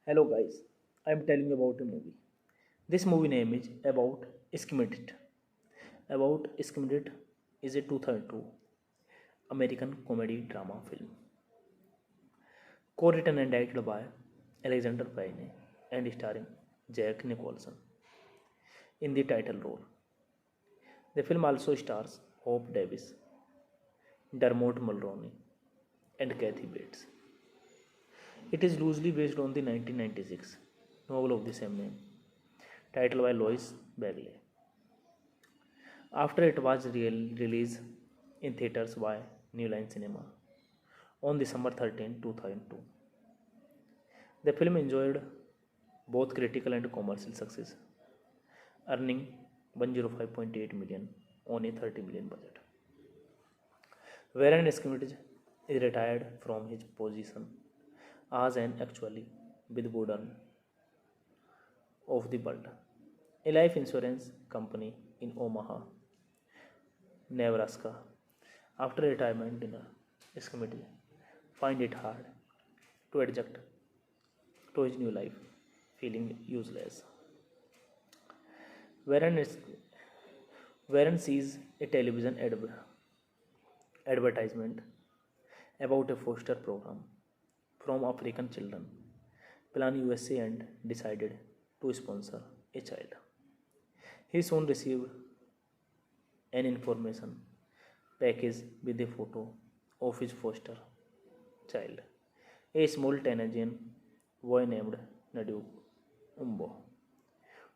Hello guys, I am telling you about a movie. This movie name is About Schmidt. About Schmidt is a 2002 American comedy drama film, co-written and directed by Alexander Payne and starring Jack Nicholson in the title role. The film also stars Hope Davis, Dermot Mulroney, and Kathy Bates. It is loosely based on the 1996 novel of the same name, titled by Lois Bagley. After it was released in theaters by New Line Cinema on December 13, 2002. The film enjoyed both critical and commercial success, earning 105.8 million on a 30 million budget. Warren Schmidt is retired from his position as an actually with burden of the world, a life insurance company in Omaha, Nebraska. After retirement dinner, his committee find it hard to adjust to his new life, feeling useless. Warren, is, Warren sees a television advertisement about a foster program from African children, Plan USA, and decided to sponsor a child. He soon received an information package with a photo of his foster child, a small Tanzanian boy named Nadu Umbo,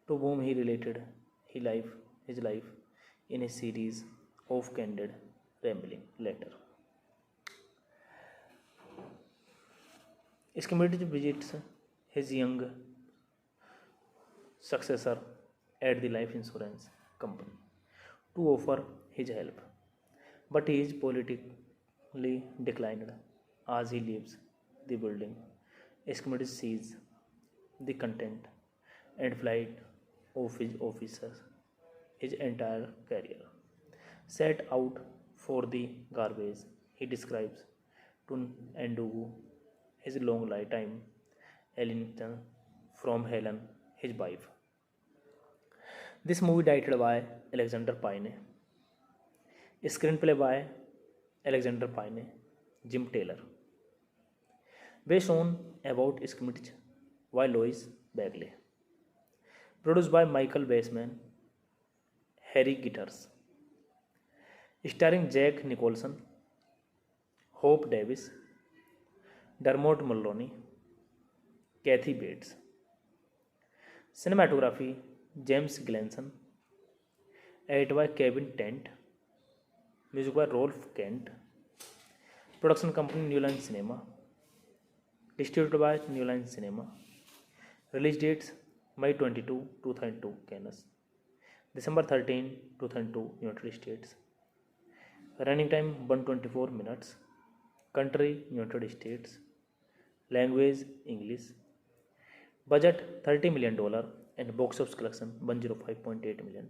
to whom he related his life in a series of candid rambling letter. Schmidt visits his young successor at the life insurance company to offer his help, but he is politically declined as he leaves the building. Schmidt sees the content and flight of his officers, his entire career, set out for the garbage. He describes to Ndugu his long lifetime alienation from Helen, his wife. This movie directed by Alexander Payne, screenplay by Alexander Payne, Jim Taylor, based on About Schmidt by Lois Bagley, produced by Michael Baseman, Harry Gitters, starring Jack Nicholson, Hope Davis, Dermot Mulroney, Kathy Bates. Cinematography James Gleason, edited by Kevin Tent, music by Rolf Kent, production company New Line Cinema, distributed by New Line Cinema. Release dates May 22, 2002, Cannes, December 13, 2002, United States. Running time 124 minutes. Country United States. Language English. Budget $30 million and box office collection $105.8 million.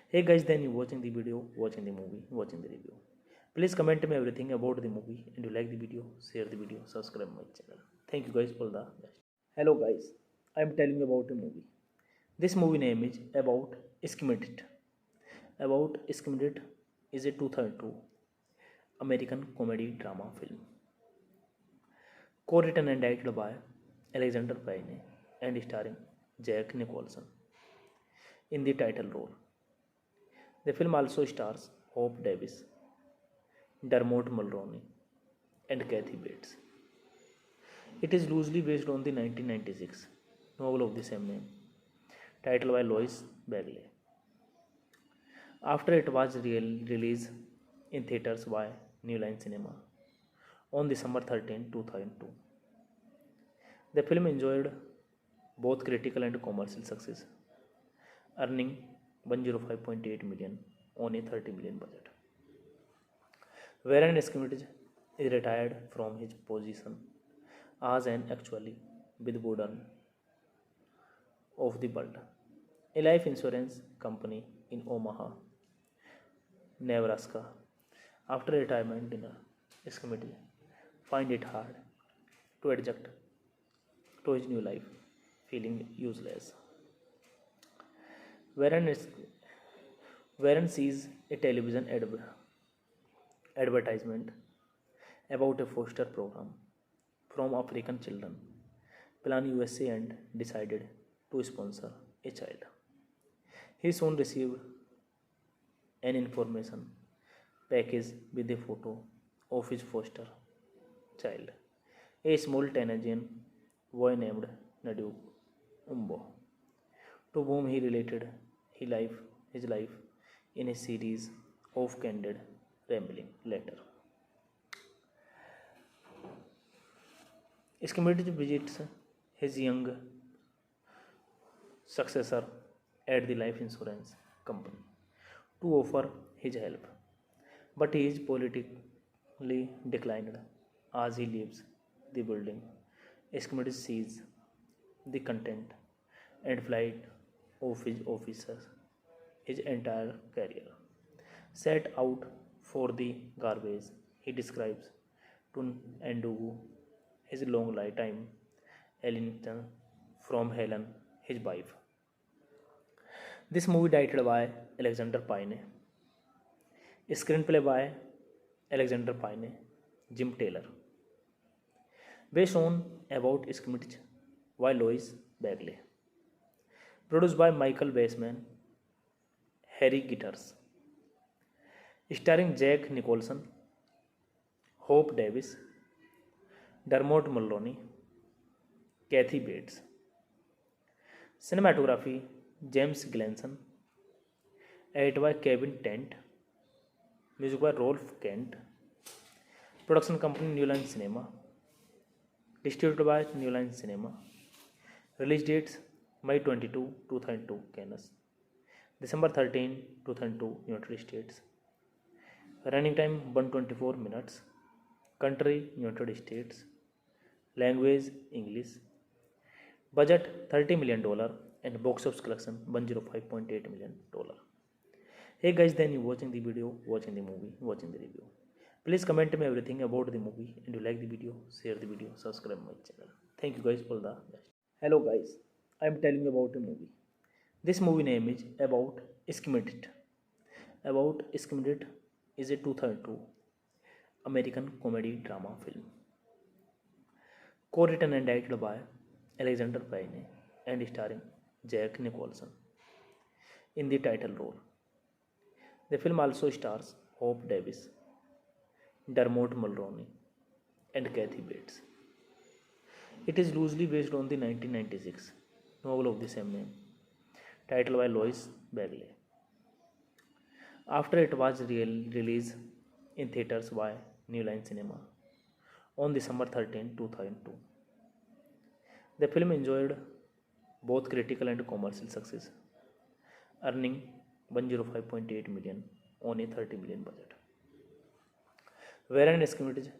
Hey guys, then you watching the video, watching the movie, watching the review. Please comment me everything about the movie, and you like the video, share the video, subscribe my channel. Thank you guys for the best. Hello guys, I am telling you about a movie. This movie name is About Schmidt. About Schmidt is a 2002 American comedy drama film, co-written and directed by Alexander Payne and starring Jack Nicholson in the title role. The film also stars Hope Davis, Dermot Mulroney, and Kathy Bates. It is loosely based on the 1996 novel of the same name, titled by Lois Bagley. After it was released in theaters by New Line Cinema on December 13, 2002. The film enjoyed both critical and commercial success, earning 105.8 million on a 30 million budget. Warren Schmidt is retired from his position as an actually with burden of the world, a life insurance company in Omaha, Nebraska. After retirement dinner, Schmidt find it hard to adjust to his new life, feeling useless. Warren, is, Warren sees a television advertisement about a foster program from African children, Plan USA, and decided to sponsor a child. He soon received an information package with a photo of his foster child, a small Tanzanian boy named Nadu Umbo, to whom he related his life in a series of candid rambling letter. Schmidt visits his young successor at the life insurance company to offer his help, but he is politically declined as he leaves the building. Schmidt sees the content and flight of his officers. His entire career set out for the garbage. He describes to Ndugu his long lifetime alienation from Helen, his wife. This movie directed by Alexander Payne, screenplay by Alexander Payne, Jim Taylor, based on about Schmidt by Lois Bagley, produced by Michael Baseman, Harry Gitters, starring Jack Nicholson, Hope Davis, Dermot Mulroney, Kathy Bates. Cinematography James Gleason, edited by Kevin Tent, music by Rolf Kent, production company New Line Cinema, distributed by New Line Cinema, release dates May 22, 2002 Cannes, December 13, 2002 United States, running time 124 minutes, country United States, language English, budget $30 million and box office collection $105.8 million. Hey guys, then you watching the video, watching the movie, watching the review. Please comment me everything about the movie, and you like the video, share the video, subscribe my channel. Thank you guys for the best. Hello guys, I am telling you about a movie. This movie name is About Schmidt. About Schmidt is a 2002 American comedy drama film, co-written and directed by Alexander Payne and starring Jack Nicholson in the title role. The film also stars Hope Davis, Dermot Mulroney, and Kathy Bates. It is loosely based on the 1996 novel of the same name, titled by Lois Bagley. After it was released in theaters by New Line Cinema on December 13, 2002, the film enjoyed both critical and commercial success, earning $105.8 million on a $30 million budget. Warren Schmidt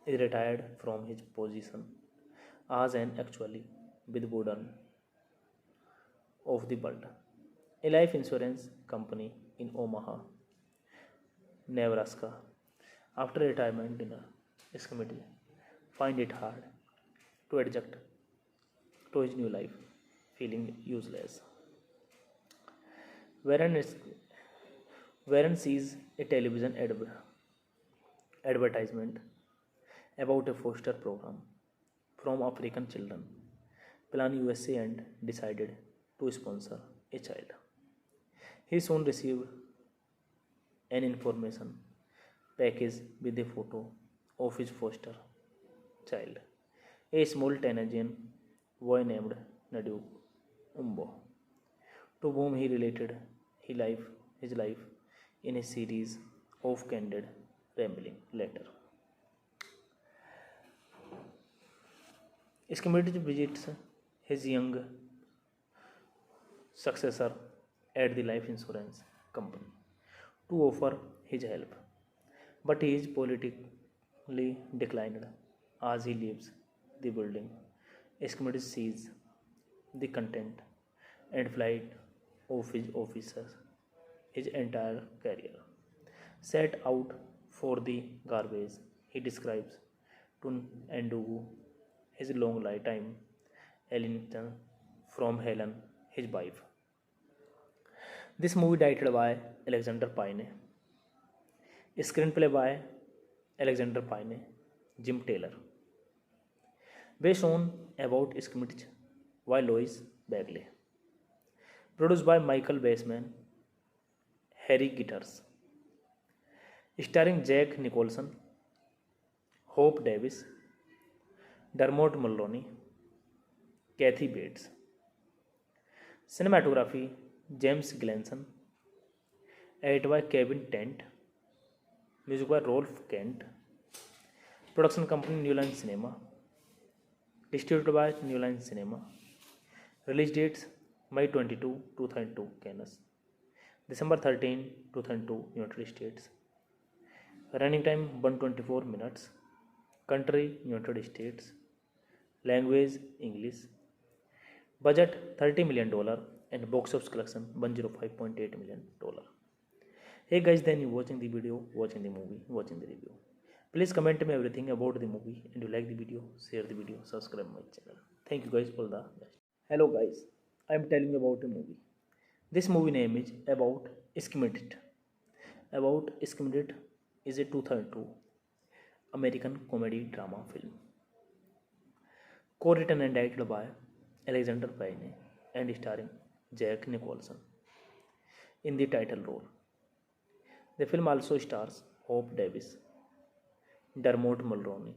is retired from his position as an actuary with Woodard of the World, a life insurance company in Omaha, Nebraska. After retirement, Schmidt finds it hard to adjust to his new life, feeling useless. Warren sees a television advertisement about a foster program from African children, Plan USA, and decided to sponsor a child. He soon received an information package with a photo of his foster child, a small Tanzanian boy named Nadu Umbo, to whom he related his life in a series of candid rambling letter. Schmidt visits his young successor at the life insurance company to offer his help, but he is politically declined as he leaves the building. Schmidt sees the content and flight of his officers. His entire career set out for the garbage. He describes to Ndugu his long lifetime Ellington from Helen, his wife. This movie directed by Alexander Payne. Screenplay by Alexander Payne, Jim Taylor. Based on about Scrimmage by Lois Bagley. Produced by Michael Baseman, Harry Gitters. Starring Jack Nicholson, Hope Davis, Dermot Mulroney, Kathy Bates. Cinematography James Gleason. Edited by Kevin Tent. Music by Rolf Kent. Production company New Line Cinema. Distributed by New Line Cinema. Release dates May 22, 2002 Cannes, December 13, 2002 United States. Running time 124 minutes. Country United States. Language English. Budget $30 million and box office collection $105.8 million. Hey guys, then you watching the video, watching the movie, watching the review. Please comment me everything about the movie, and you like the video, share the video, subscribe my channel. Thank you guys, all the best. Hello guys, I am telling you about a movie. This movie name is About Schmidt. About Schmidt is a 2002 American comedy drama film. Co-written and directed by Alexander Payne and starring Jack Nicholson in the title role. The film also stars Hope Davis, Dermot Mulroney,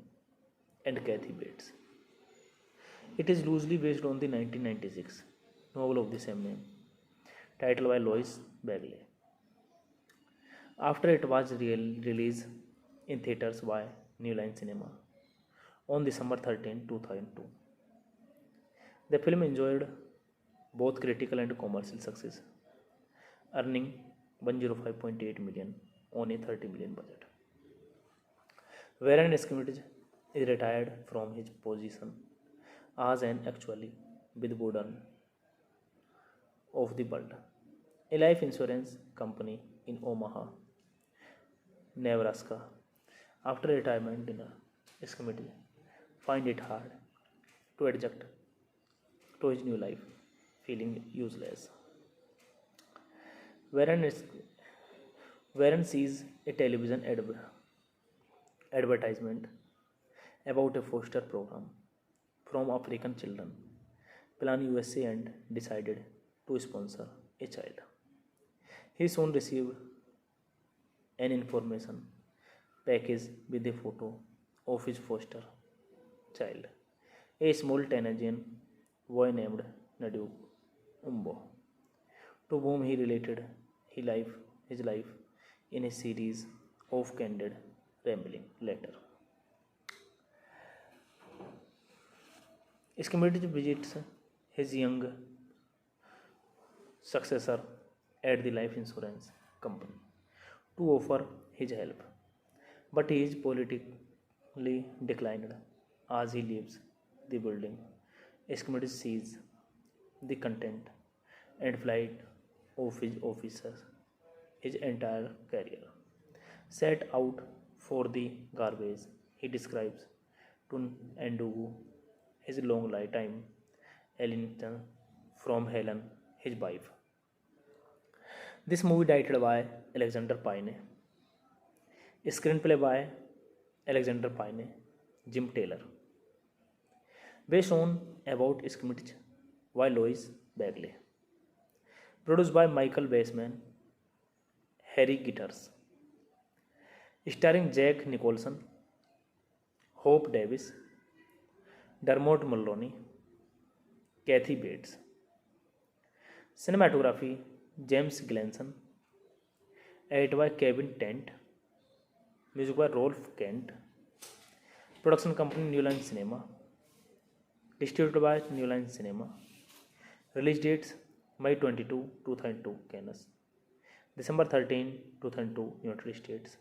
and Kathy Bates. It is loosely based on the 1996 novel of the same name, titled by Lois Bagley. After it was released in theaters by New Line Cinema on December 13, 2002. The film enjoyed both critical and commercial success, earning $105.8 million on a $30 million budget. Warren Schmidt is retired from his position as an actually with burden of the world, a life insurance company in Omaha, Nebraska. After retirement dinner, Schmidt find it hard to adjust to his new life, feeling useless. Warren sees a television advertisement about a foster program from African children, Plan USA, and decided to sponsor a child. He soon received an information package with a photo of his foster child, a small Tanzanian boy named Nadu Umbo, to whom he related his life in a series of candid rambling letter. Schmidt visits his young successor at the life insurance company to offer his help, but he is politically declined as he leaves the building. Schmidt sees the content and flight of his officers, his entire career, set out for the garbage. He describes to Ndugu his long lifetime, Ellington from Helen, his wife. This movie directed by Alexander Payne. Screenplay by Alexander Payne, Jim Taylor. Based on About Schmidt by Lois Bagley. Produced by Michael Baseman, Harry Gitters. Starring Jack Nicholson, Hope Davis, Dermot Mulroney, Kathy Bates. Cinematography James Gleason. Edited by Kevin Tent. Music by Rolf Kent. Production company New Line Cinema. Distributed by New Line Cinema. Release dates May 22, 2002 Cannes, December 13, 2002 United States.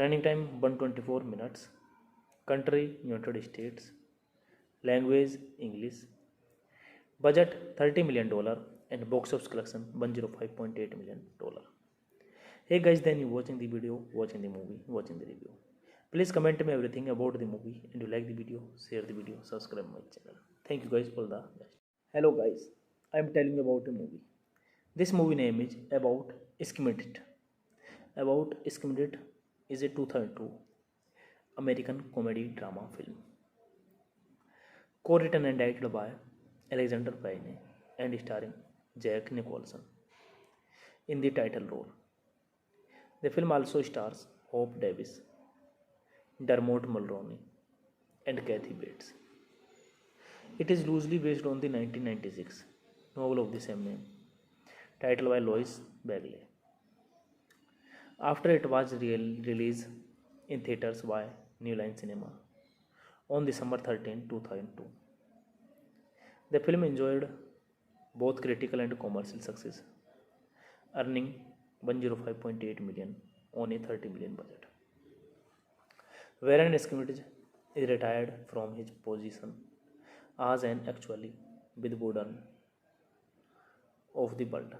Running time 124 minutes. Country United States. Language English. Budget $30 million and box office collection $105.8 million. Hey guys, then you watching the video, watching the movie, watching the review. Please comment me everything about the movie, and you like the video, share the video, subscribe my channel. Thank you guys for the best. Hello guys, I am telling you about a movie. This movie name is About Schmidt. About Schmidt is a 2002 American comedy drama film, co-written and directed by Alexander Payne and starring Jack Nicholson in the title role. The film also stars Hope Davis, Dermot Mulroney, and Kathy Bates. It is loosely based on the 1996 novel of the same name, titled by Louise Bagley. After it was released in theaters by New Line Cinema on December 13, 2002, the film enjoyed both critical and commercial success, earning 105.8 million on a 30 million budget. Warren Schmidt is retired from his position as an actually with burden of the world,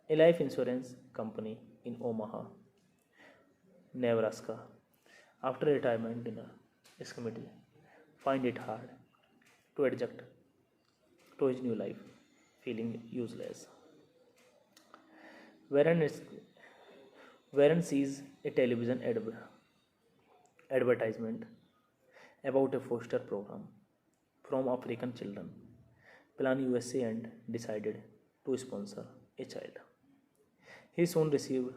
a life insurance company in Omaha, Nebraska. After retirement, Schmidt find it hard to adjust to his new life, feeling useless. Warren, Warren sees a television advertisement about a foster program from African children, Plan USA, and decided to sponsor a child. He soon received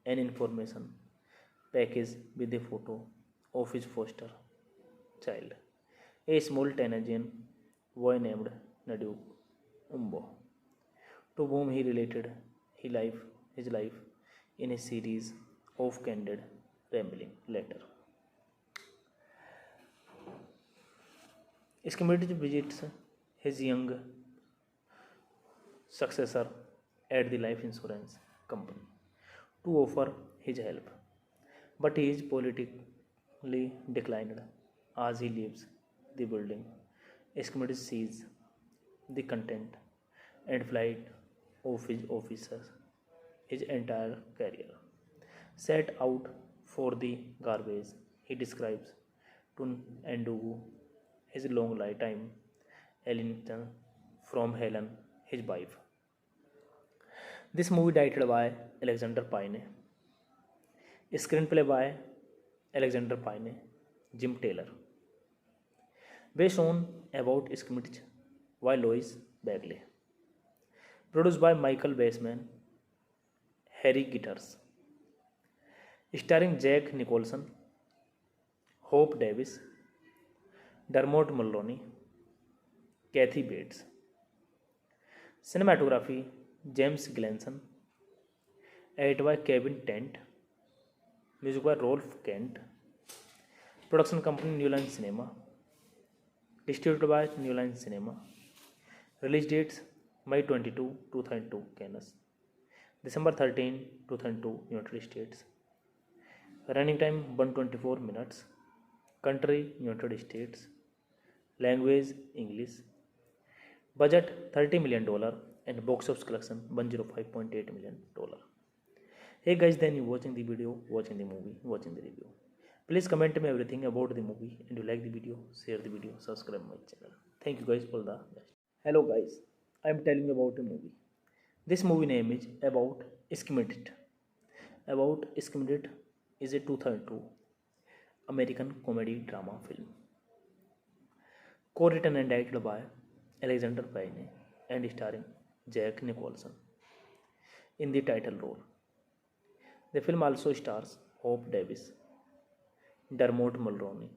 an information package with a photo of his foster child, a small Tanzanian boy named Nadu Umbo, to whom he related his life in a series of candid rambling letter. Schmidt visits his young successor at the life insurance company to offer his help, but he is politically declined as he leaves the building. Schmidt sees the content and flight of his officers, his entire career set out for the garbage. He describes to Ndugu his long lifetime alienation from Helen, his wife. This movie directed by Alexander Payne, screenplay by Alexander Payne, Jim Taylor, based on About Schmidt by Louise Bagley, produced by Michael Baseman, Harry Gitters, starring Jack Nicholson, Hope Davis, Dermot Mulroney, Kathy Bates. Cinematography James Gleason, edited by Kevin Tent, music by Rolf Kent, production company New Line Cinema, distributed by New Line Cinema. Release dates May 22, 2002 Cannes, December 13, 2002 United States. Running time 124 minutes. Country United States. Language English. Budget $30 million and box office collection $105.8 million. Hey guys, then you watching the video, watching the movie, watching the review. Please comment me everything about the movie, and you like the video, share the video, subscribe my channel. Thank you guys for the best. Hello guys, I am telling you about a movie. This movie name is About Schmidt. About Schmidt is a 2002 American comedy drama film, co-written and directed by Alexander Payne and starring Jack Nicholson in the title role. The film also stars Hope Davis, Dermot Mulroney,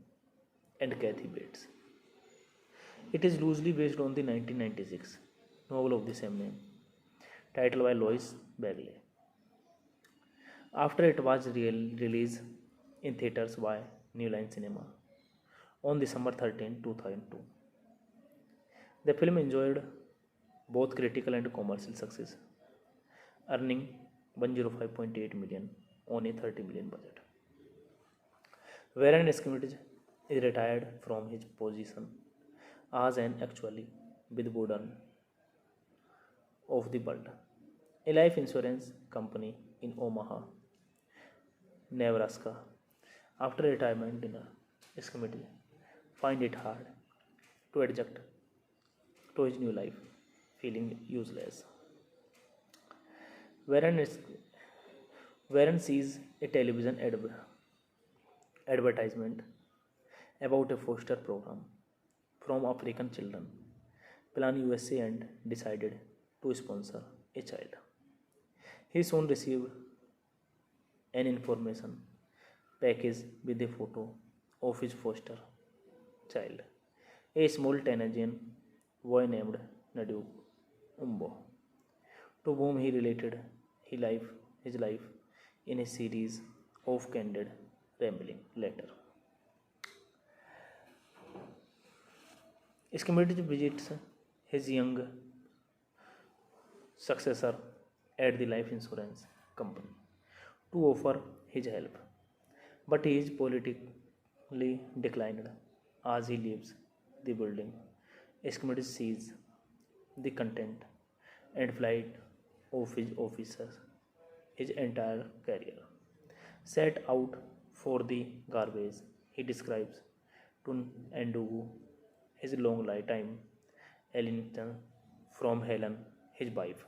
and Kathy Bates. It is loosely based on the 1996 novel of the same name, titled by Louise Bagley. After it was released in theaters by New Line Cinema on December 13, 2002, the film enjoyed both critical and commercial success, earning 105.8 million on a 30 million budget. Warren Schmidt is retired from his position as an actually with burden of the world, a life insurance company in Omaha, Nebraska. After retirement, Schmidt find it hard to adjust to his new life, feeling useless. Warren, is, Warren sees a television advertisement about a foster program from African children, Plan USA, and decided to sponsor a child. He soon received an information package with a photo of his foster child, a small Tanzanian boy named Nadu Umbo, to whom he related his life in a series of candid rambling letter. Schmidt visits his young successor at the life insurance company to offer his help, but he is politically declined as he leaves the building. Schmidt sees the content and flight of his officers. His entire career set out for the garbage. He describes to Ndugu his long lifetime alienation from Helen, his wife.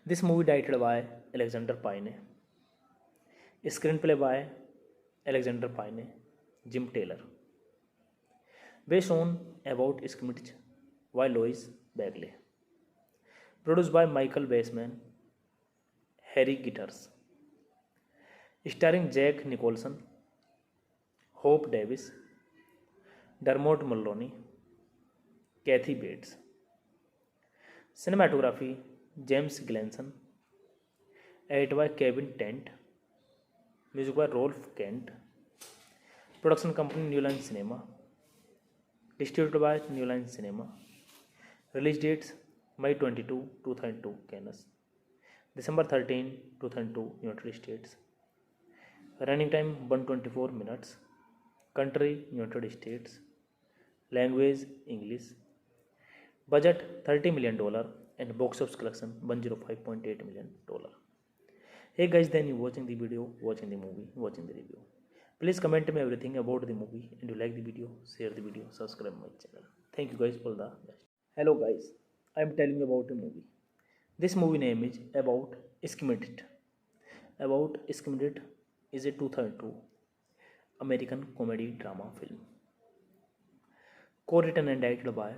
This movie directed by Alexander Payne, screenplay by Alexander Payne, Jim Taylor, based on about Schmidt by Lois Bagley, produced by Michael Baseman, Harry Gitters, starring Jack Nicholson, Hope Davis, Dermot Mulroney, Kathy Bates. Cinematography James Gleason, edited by Kevin Tent, music by Rolf Kent, production company New Line Cinema, distributed by New Line Cinema, release dates May 22, 2002 Cannes, December 13, 2002 United States, running time 124 minutes, country United States, language English, budget $30 million and box office collection $105.8 million. Hey guys, then you watching the video, watching the movie, watching the review. Please comment me everything about the movie, and you like the video, share the video, subscribe my channel. Thank you guys, all the best. Hello guys, I am telling you about a movie. This movie name is About Schmidt. About Schmidt is a 2002 American comedy drama film, co-written and directed by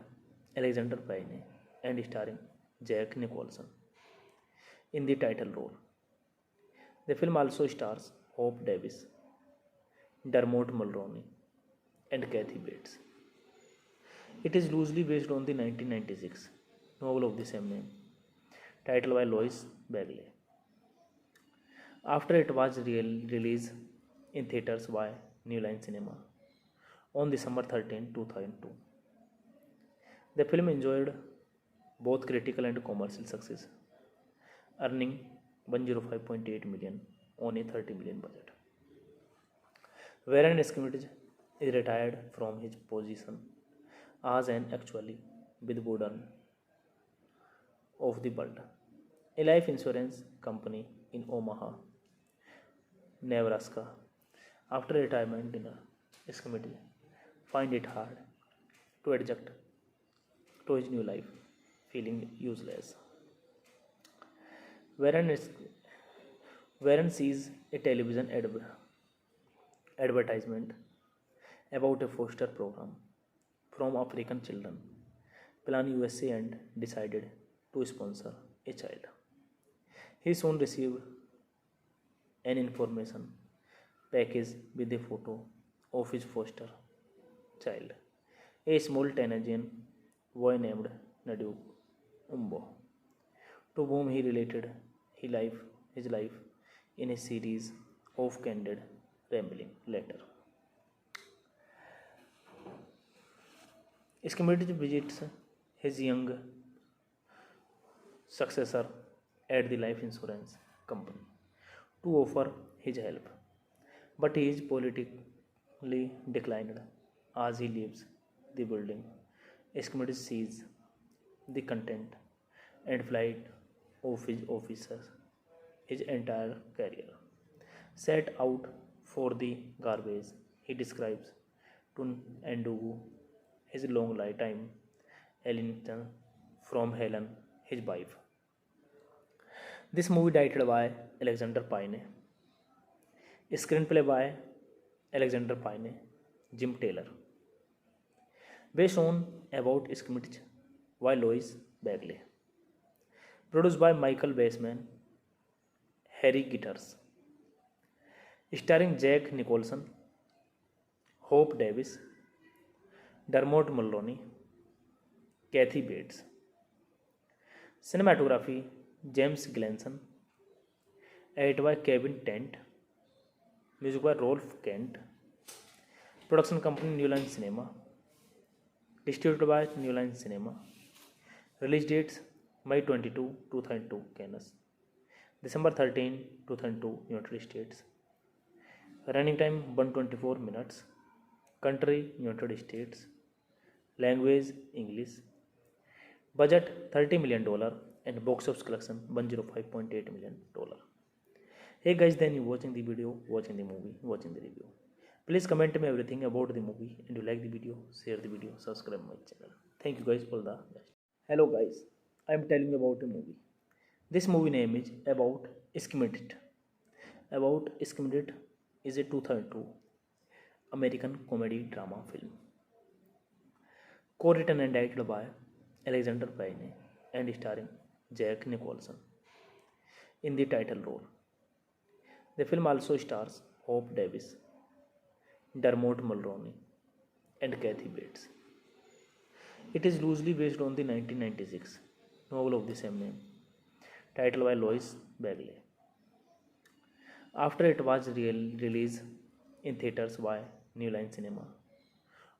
Alexander Payne and starring Jack Nicholson in the title role. The film also stars Hope Davis, Dermot Mulroney, and Kathy Bates. It is loosely based on the 1996 novel of the same name, titled by Lois Bagley. After it was released in theaters by New Line Cinema on December 13, 2002. The film enjoyed both critical and commercial success, earning $105.8 million on a $30 million budget. Warren Schmidt is retired from his position as an actually with burden of the world, a life insurance company in Omaha, Nebraska. After retirement dinner, Schmidt find it hard to adjust to his new life, feeling useless. Warren, Warren sees a television advertisement about a foster program from African children, Plan USA, and decided to sponsor a child. He soon received an information package with a photo of his foster child, a small Tanzanian boy named Nadu Umbo, to whom he related his life in a series of candid rambling letter. Schmidt visits his young successor at the life insurance company to offer his help, but he is politically declined as he leaves the building. Schmidt sees the content and flight of his officers. His entire career set out for the garbage. He describes to Ndugu his long lifetime alienation from Helen, his wife. This movie directed by Alexander Payne, screenplay by Alexander Payne, Jim Taylor, based on about screenplay by Louis Bagley, produced by Michael Baseman, Harry Gitters, starring Jack Nicholson, Hope Davis, Dermot Mulroney, Kathy Bates. Cinematography James Gleason, edited by Kevin Tent, music by Rolf Kent, production company New Line Cinema, distributed by New Line Cinema, release dates May 22, 2002 Cannes, December 13, 2002 United States, running time 124 minutes, country United States, language English, budget $30 million and box office collection $105.8 million. Hey guys, then you watching the video, watching the movie, watching the review. Please comment me everything about the movie, and you like the video, share the video, subscribe my channel. Thank you guys for the best. Hello guys, I am telling you about a movie. This movie name is About Schmidt. About Schmidt is a 2002 American comedy drama film, co-written and directed by Alexander Payne and starring Jack Nicholson in the title role. The film also stars Hope Davis, Dermot Mulroney, and Kathy Bates. It is loosely based on the 1996 novel of the same name, titled by Louis Bagley. After it was released in theaters by New Line Cinema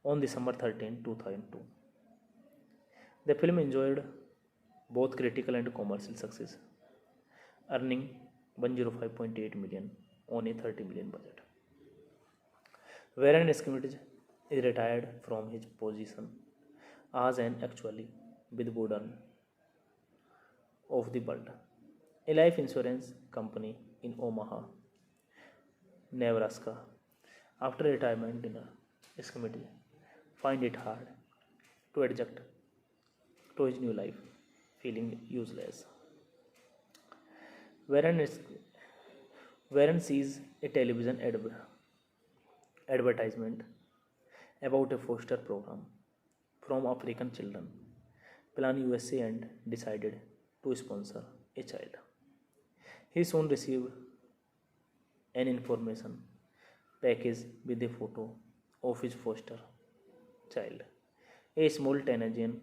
on December 13, 2002. The film enjoyed both critical and commercial success, earning $105.8 million on a $30 million budget. Warren Schmidt is retired from his position as an actually with burden of the world, a life insurance company in Omaha, Nebraska. After retirement dinner, Schmidt find it hard to adjust to his new life, feeling useless. Warren sees a television advertisement about a foster program from African children, Plan USA, and decided to sponsor a child. He soon received an information package with a photo of his foster child, a small Tanzanian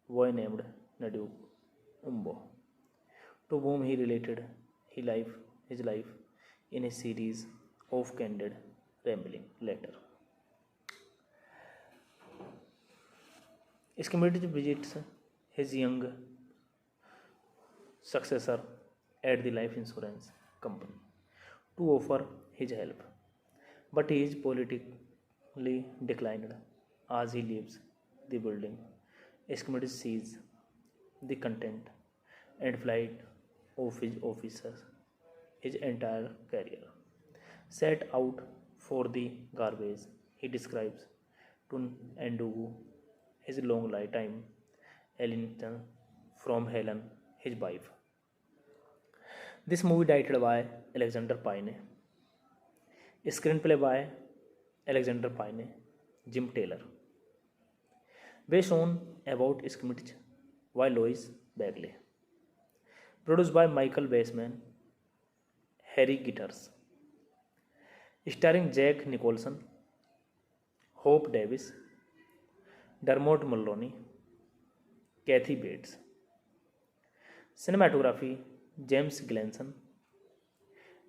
boy named Nadu Umbo, to whom he related his life in a series of candid rambling letter. Schmidt visits his young successor at the life insurance company to offer his help, but he is politically declined as he leaves the building. Schmidt sees the content and flight of his officers, his entire career set out for the garbage. He describes to Ndugu his long lifetime alienation from Helen, his wife. This movie directed by Alexander Payne, screenplay by Alexander Payne, Jim Taylor, based on About Schmidt by Louis Bagley, produced by Michael Baseman, Harry Gitters, starring Jack Nicholson, Hope Davis, Dermot Mulroney, Kathy Bates. Cinematography James Gleason,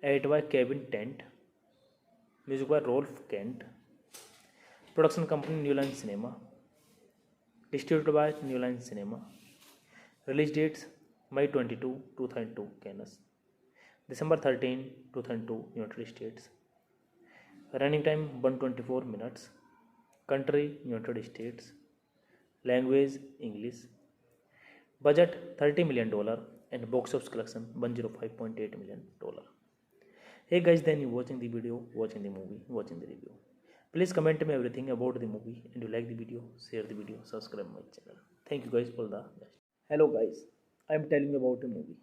edited by Kevin Tent, music by Rolf Kent, production company New Line Cinema, distributed by New Line Cinema, release dates May 22, 2002 Cannes, December 13, 2002 United States, running time 124 minutes, country United States, language English, budget $30 million and box office collection $105.8 million. Hey guys, then you watching the video, watching the movie, watching the review. Please comment me everything about the movie, and you like the video, share the video, subscribe my channel. Thank you guys for the best. Hello guys, I am telling you about a movie.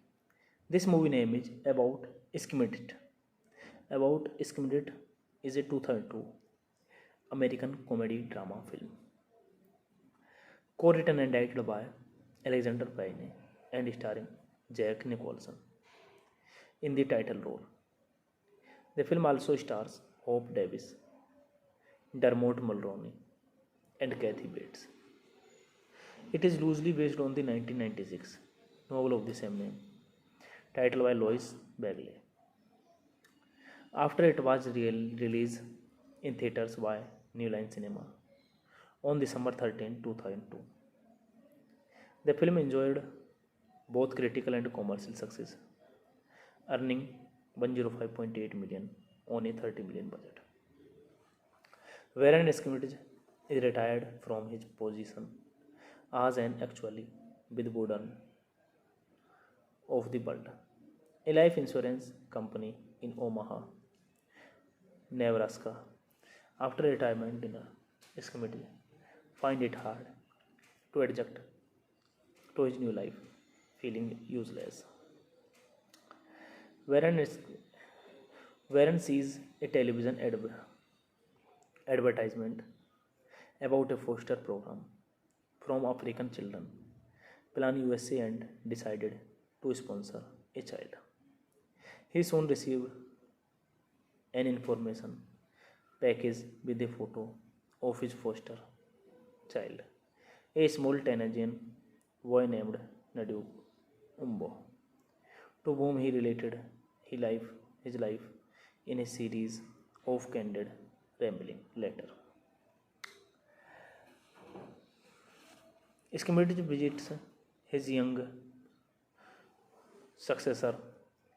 This movie name is About Schmidt. About Schmidt is a 2002 American comedy drama film, co-written and directed by Alexander Payne and starring Jack Nicholson in the title role. The film also stars Hope Davis, Dermot Mulroney, and Kathy Bates. It is loosely based on the 1996 novel of the same name, titled by Louise Bagley. After it was released in theaters by New Line Cinema on December 13, 2002, the film enjoyed both critical and commercial success, earning 105.8 million on a 30 million budget. Warren Schmidt is retired from his position as an actuary with Burden of the World, a life insurance company in Omaha, Nebraska. After retirement, Schmidt finds it hard to adjust to his new life, feeling useless. Warren, Warren sees a television advertisement about a foster program from African children, Plan USA, and decided to sponsor a child. He soon received an information package with a photo of his foster child, a small Tanzanian boy named Nadu Umbo, to whom he related his life in a series of candid rambling letter. Schmidt visits his young successor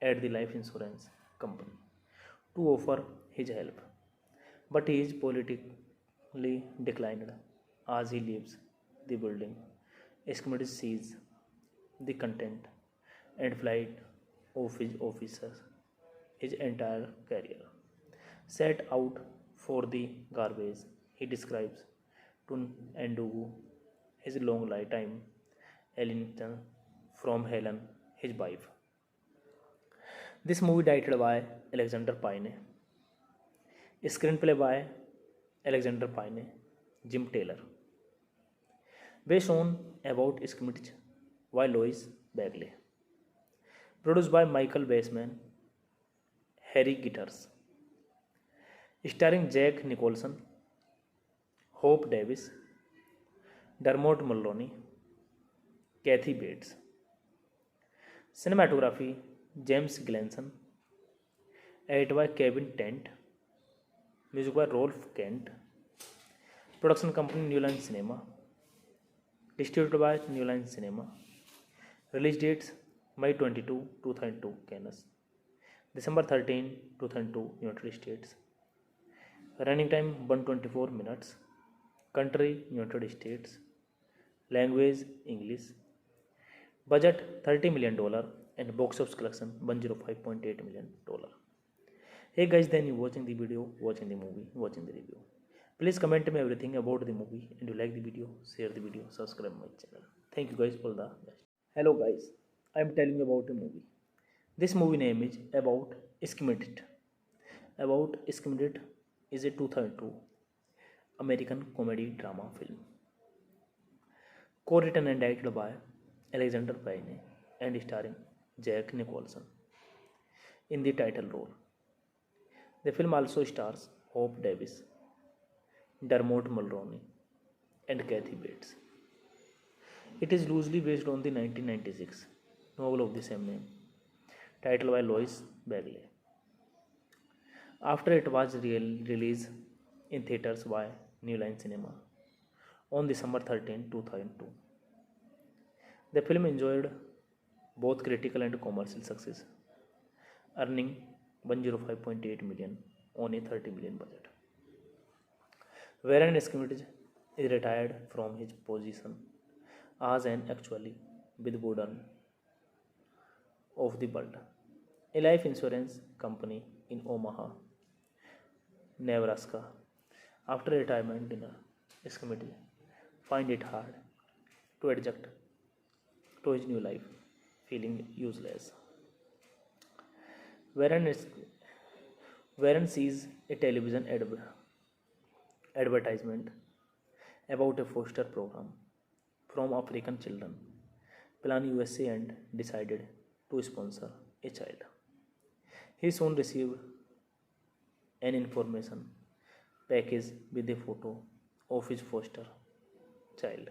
at the life insurance company to offer his help, but he is politically declined as he leaves the building. Schmidt sees the content and flight of his officers. His entire career set out for the garbage. He describes to Ndugu his long lifetime alienation from Helen, his wife. This movie directed by Alexander Payne, screenplay by Alexander Payne, Jim Taylor, based on About Schmidt by Louise Bagley, produced by Michael Bassman, Harry Gitters, starring Jack Nicholson, Hope Davis, Dermot Mulroney, Kathy Bates. Cinematography James Gleason, edited by Kevin Tent, music by Rolf Kent, production company New Line Cinema, distributed by New Line Cinema. Release dates May 22, 2002 Cannes, December 13, 2002 United States. Running time 124 minutes. Country United States. Language English. Budget $30 million and box office collection $105.8 million. Hey guys, then you watching the video, watching the movie, watching the review. Please comment me everything about the movie, and you like the video, share the video, subscribe my channel. Thank you guys for the best. Hello guys, I am telling you about a movie. This movie name is About Schmidt. About Schmidt is a 2002 American comedy drama film, co-written and directed by Alexander Payne and starring Jack Nicholson in the title role. The film also stars Hope Davis, Dermot Mulroney, and Kathy Bates. It is loosely based on the 1996 novel of the same name, titled by Louise Bagley. After it was released in theaters by New Line Cinema on December 13, 2002, the film enjoyed both critical and commercial success, earning 105.8 million on a 30 million budget. Warren Schmidt is retired from his position as an actuary with Burden of the World, a life insurance company in Omaha, Nebraska. After retirement dinner, his committee find it hard to adjust to his new life, feeling useless. Warren, is, Warren sees a television advertisement about a foster program from African children, Plan USA, and decided to sponsor a child. He soon received an information package with a photo of his foster child,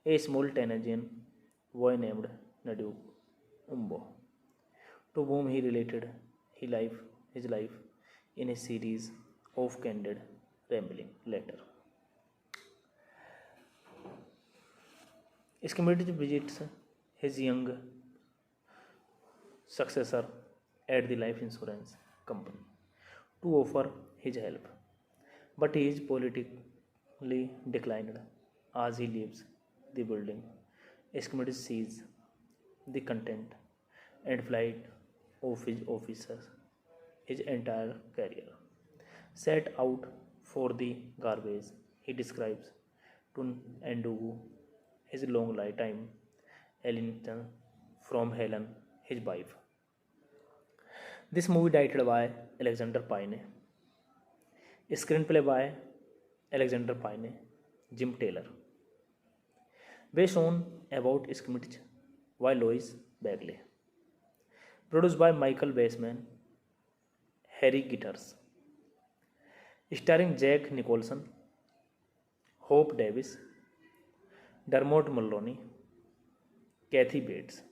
a small Tanzanian boy named Nadu Umbo, to whom he related his life in a series of candid rambling letter. Schmidt visits his young successor at the life insurance company to offer his help, but he is politically declined as he leaves the building. Schmidt sees the content and flight of his officers. His entire career set out for the garbage. He describes to Ndugu his long lifetime alienation from Helen, his wife. This movie directed by Alexander Payne, screenplay by Alexander Payne, Jim Taylor, based on about Schmidt by Lois Bagley, produced by Michael Baseman, Harry Gitters, starring Jack Nicholson, Hope Davis, Dermot Mulroney, Kathy Bates.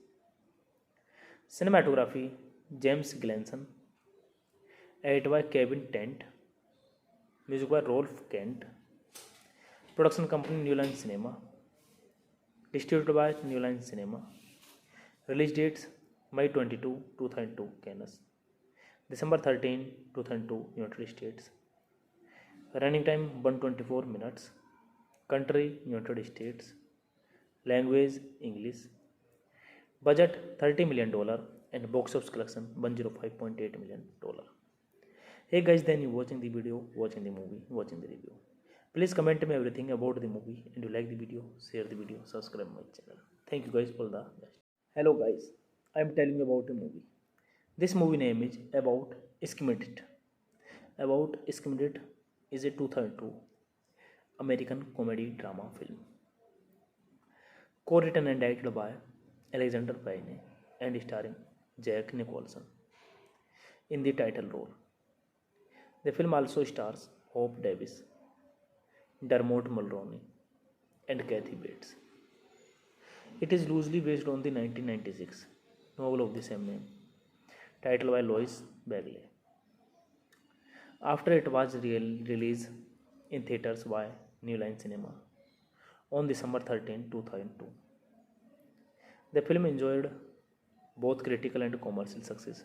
Cinematography James Gleason, edited by Kevin Tent, music by Rolf Kent, production company New Line Cinema, distributed by New Line Cinema, release dates May 22, 2002 Cannes, December 13, 2002 United States, running time 124 minutes, country United States, language English, budget $30 million and box office collection $105.8 million. Hey guys, then you watching the video, watching the movie, watching the review. Please comment me everything about the movie, and you like the video, share the video, subscribe my channel. Thank you guys for the best. Hello guys, I am telling you about a movie. This movie name is About Schmidt. About Schmidt is a 2002 American comedy drama film, co-written and directed by Alexander Payne and starring Jack Nicholson in the title role. The film also stars Hope Davis, Dermot Mulroney, and Kathy Bates. It is loosely based on the 1996 novel of the same name, titled by Lois Bagley. After it was released in theaters by New Line Cinema on December 13, 2002. The film enjoyed both critical and commercial success,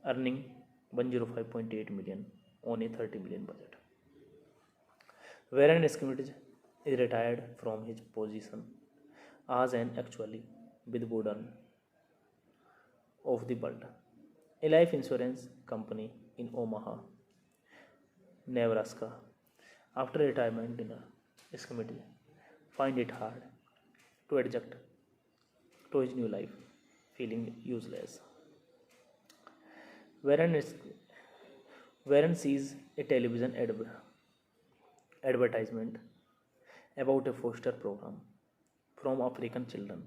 earning $105.8 million on a $30 million budget. Warren Schmidt is retired from his position as an actually with burden of the world, a life insurance company in Omaha, Nebraska. After retirement dinner, Schmidt find it hard to adjust to his new life, feeling useless. Warren, Warren sees a television advertisement about a foster program from African children,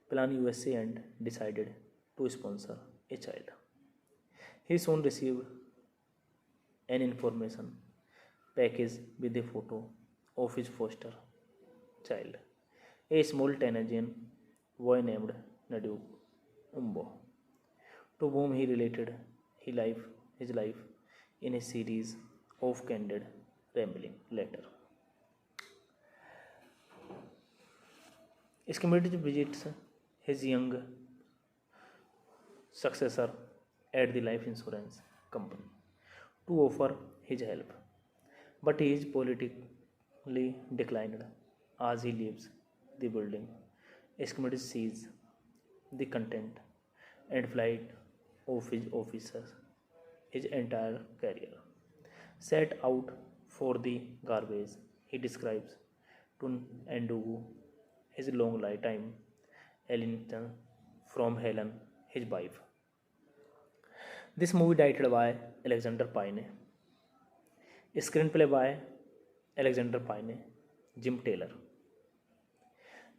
Plan USA, and decided to sponsor a child. He soon received an information package with a photo of his foster child, a small Tanzanian boy named Nadu Umbo, to whom he related his life in a series of candid rambling letter. Schmidt visits his young successor at the life insurance company to offer his help, but he is politically declined as he leaves the building. Schmidt sees the content and flight of his officers. His entire career set out for the garbage. He describes to Endugu his long lifetime, Ellington from Helen, his wife. This movie directed by Alexander Payne. Screenplay by Alexander Payne, Jim Taylor.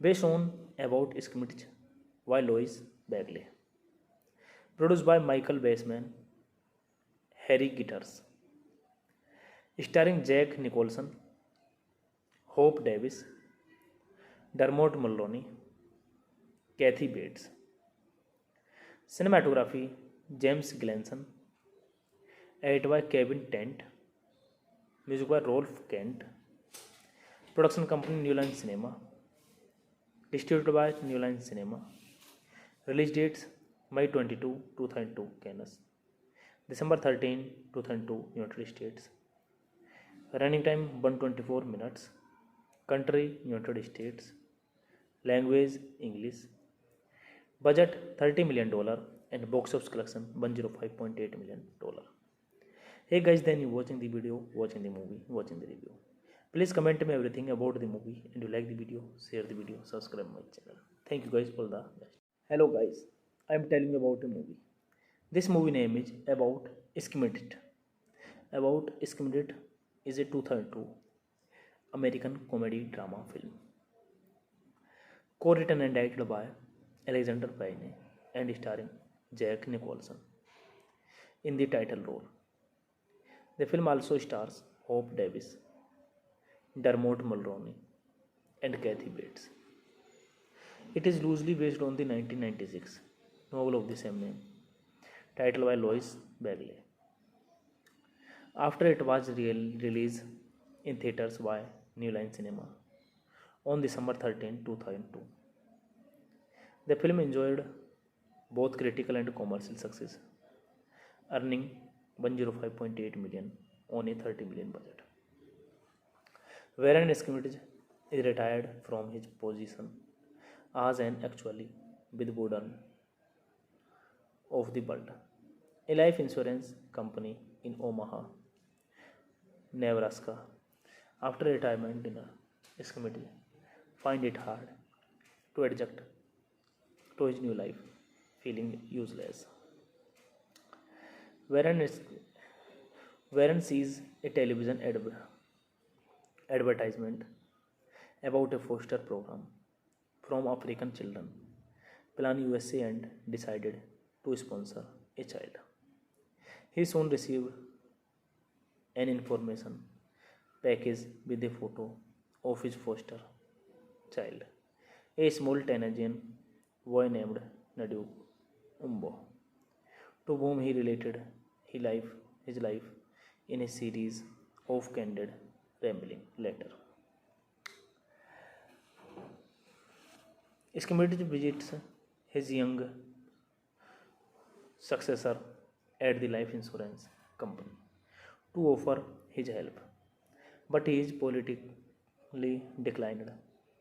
Based on about screenplay by Louis Bagley. Produced by Michael Baseman, Harry Gitters. Starring Jack Nicholson, Hope Davis, Dermot Mulroney, Kathy Bates. Cinematography James Gleason. Edited by Kevin Tent. Music by Rolf Kent. Production company New Line Cinema. Distributed by New Line Cinema. Release dates May 22, 2002 Cannes, December 13, 2002 United States. Running time 124 minutes. Country United States. Language English. Budget $30 million and box office collection $105.8 million. Hey guys, then you watching the video, watching the movie, watching the review. Please comment me everything about the movie, and you like the video, share the video, subscribe my channel. Thank you guys for the best. Hello guys, I am telling you about a movie. This movie name is About Schmidt. About Schmidt is a 2002 American comedy drama film. Co-written and directed by Alexander Payne and starring Jack Nicholson in the title role. The film also stars Hope Davis, Dermot Mulroney, and Kathy Bates. It is loosely based on the 1996 novel of the same name, titled by Louis Bagley. After it was released in theaters by New Line Cinema on December 13, 2002. The film enjoyed both critical and commercial success, earning $105.8 million on a $30 million budget. Warren Schmidt is retired from his position as an actuary with Woodard of the World, a life insurance company in Omaha, Nebraska. After retirement, Schmidt finds it hard to adjust to his new life, feeling useless. Warren sees a television advertisement about a foster program from African children, Plan USA, and decided to sponsor a child. He soon received an information package with a photo of his foster child, a small Tanzanian boy named Nadu Umbo, to whom he related his life in a series of candid rambling letter. Schmidt visits his young successor at the life insurance company to offer his help, but he is politically declined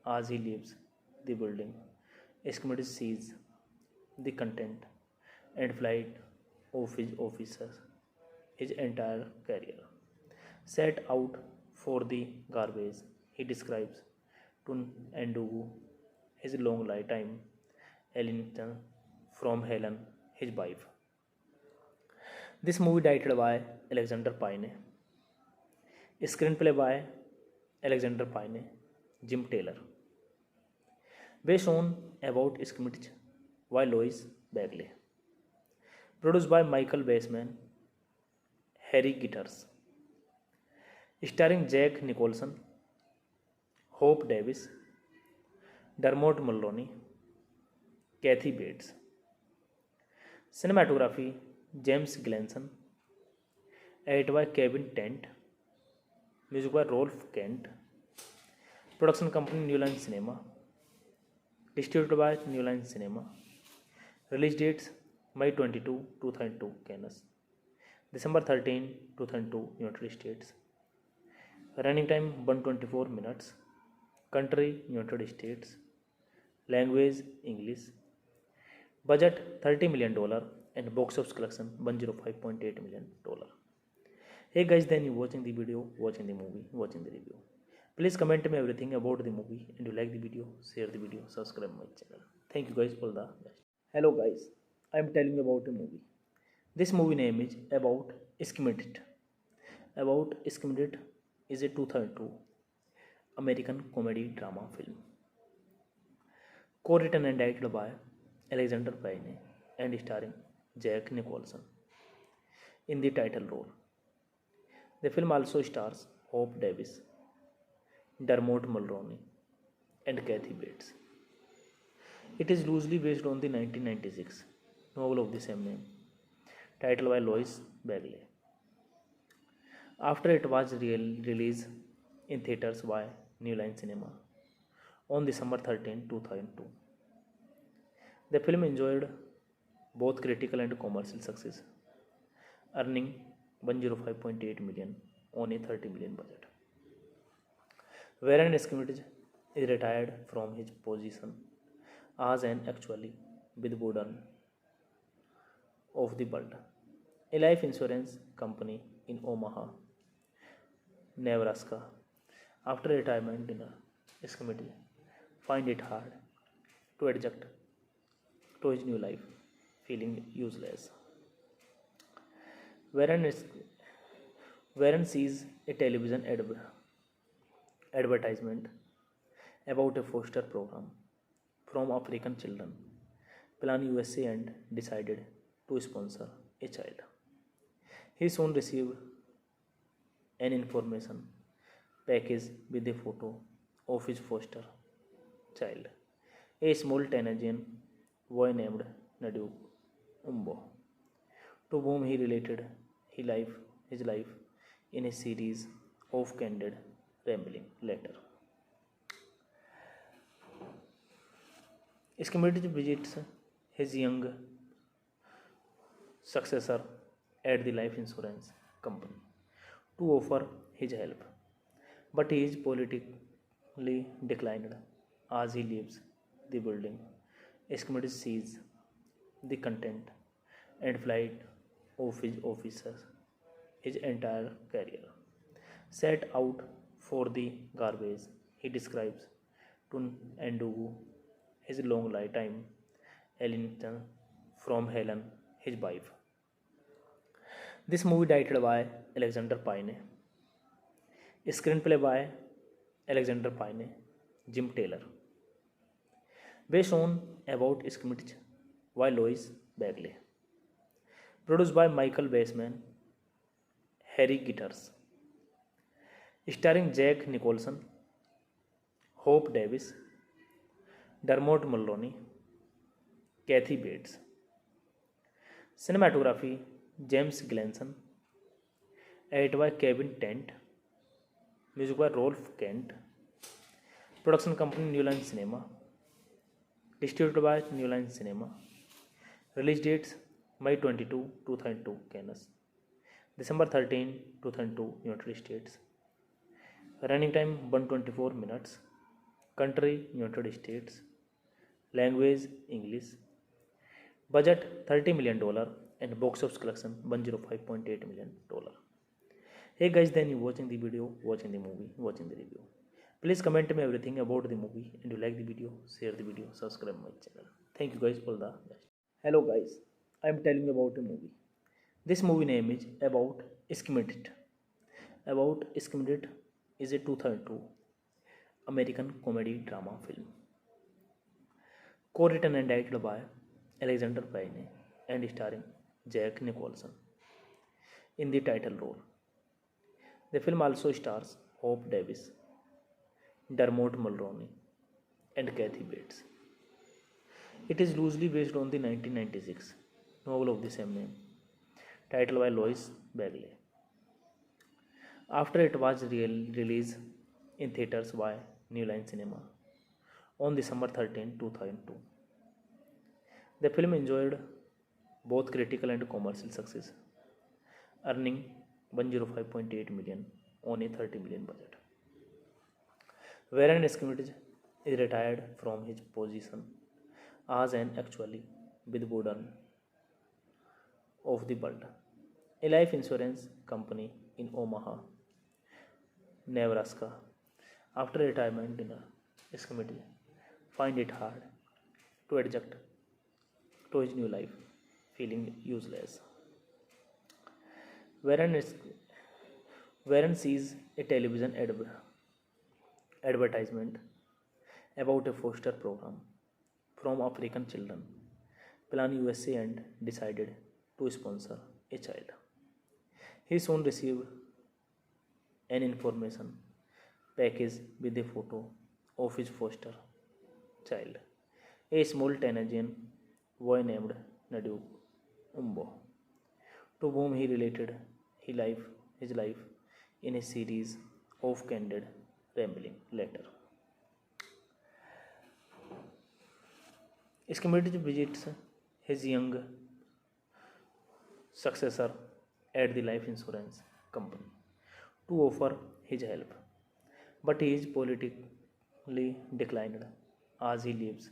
as he leaves the building. Schmidt sees the content and flight of his officers. His entire career set out for the garbage. He describes to Endugu his long lifetime, Ellington from Helen, his wife. This movie directed by Alexander Payne. Screenplay by Alexander Payne, Jim Taylor. Based on About Schmidt by Louis Bagley. Produced by Michael Baseman, Harry Gitters. Starring Jack Nicholson, Hope Davis, Dermot Mulroney, Kathy Bates. Cinematography James Gleason. Edited by Kevin Tent. Music by Rolf Kent. Production company New Line Cinema. Distributed by New Line Cinema. Release dates May 22, 2002 Cannes, December 13, 2002 United States. Running time 124 minutes. Country United States. Language English. Budget $30 million and box office collection $105.8 million. Hey guys, then you watching the video, watching the movie, watching the review. Please comment me everything about the movie and you like the video, share the video, subscribe my channel. Thank you guys for the best. Hello guys, I am telling you about a movie. This movie name is About Schmidt. About Schmidt is a 2002 American comedy drama film. Co-written and directed by Alexander Payne and starring Jack Nicholson in the title role. The film also stars Hope Davis, Dermot Mulroney, and Kathy Bates. It is loosely based on the 1996 novel of the same name, titled by Louise Bagley. After it was released in theaters by New Line Cinema on December 13, 2002. The film enjoyed both critical and commercial success, earning 105.8 million on a 30 million budget. Warren Schmidt is retired from his position as an actually with burden of the world, a life insurance company in Omaha, Nebraska. After retirement dinner, Schmidt find it hard to adjust to his new life, feeling useless. Warren, Warren sees a television advertisement about a foster program from African children, Plan USA, and decided to sponsor a child. He soon received an information package with a photo of his foster child, a small Tanzanian boy named Nadu Umbo, to whom he related his life in a series of candid rambling letter. Schmidt visits his young successor at the life insurance company to offer his help, but he is politically declined as he leaves the building. Schmidt sees the content and flight of his officers, his entire career, set out for the garbage. He describes to Ndugu his long lifetime alienation from Helen, his wife. This movie directed by Alexander Payne, screenplay by Alexander Payne, Jim Taylor, based on About Schmidt by Louise Bagley, produced by Michael Baseman, Harry Gitters, starring Jack Nicholson, Hope Davis, Dermot Mulroney, Kathy Bates. Cinematography James Gleason, edited by Kevin Tent, music by Rolf Kent, production company New Line Cinema, distributed by New Line Cinema. Release dates May 22, 2002, Cannes, December 13, 2002, United States. Running time 124 minutes. Country United States. Language English. Budget $30 million and box office collection $105.8 million. Hey guys, then you watching the video, watching the movie, watching the review. Please comment me everything about the movie and you like the video, share the video, subscribe my channel. Thank you guys for the best. Hello guys, I am telling you about a movie. This movie name is About Schmidt. About Schmidt is a 2002 American comedy drama film. Co-written and directed by Alexander Payne and starring Jack Nicholson in the title role. The film also stars Hope Davis, Dermot Mulroney, and Kathy Bates. It is loosely based on the 1996 novel of the same name, titled by Louise Bagley. After it was released in theaters by New Line Cinema on December 13, 2002. The film enjoyed both critical and commercial success, earning 105.8 million on a 30 million budget. Warren Schmidt is retired from his position as an actually with burden of the world, a life insurance company in Omaha, Nebraska. After retirement dinner, his committee find it hard to adjust to his new life, feeling useless. Warren, is, Warren sees a television advertisement about a foster program from African children, Plan USA, and decided to sponsor a child. He soon received an information package with a photo of his foster child, a small Tanzanian boy named Nadu Umbo, to whom he related his life in a series of candid rambling letter. Schmidt visits his young successor at the life insurance company to offer his help, but he is politically declined as he leaves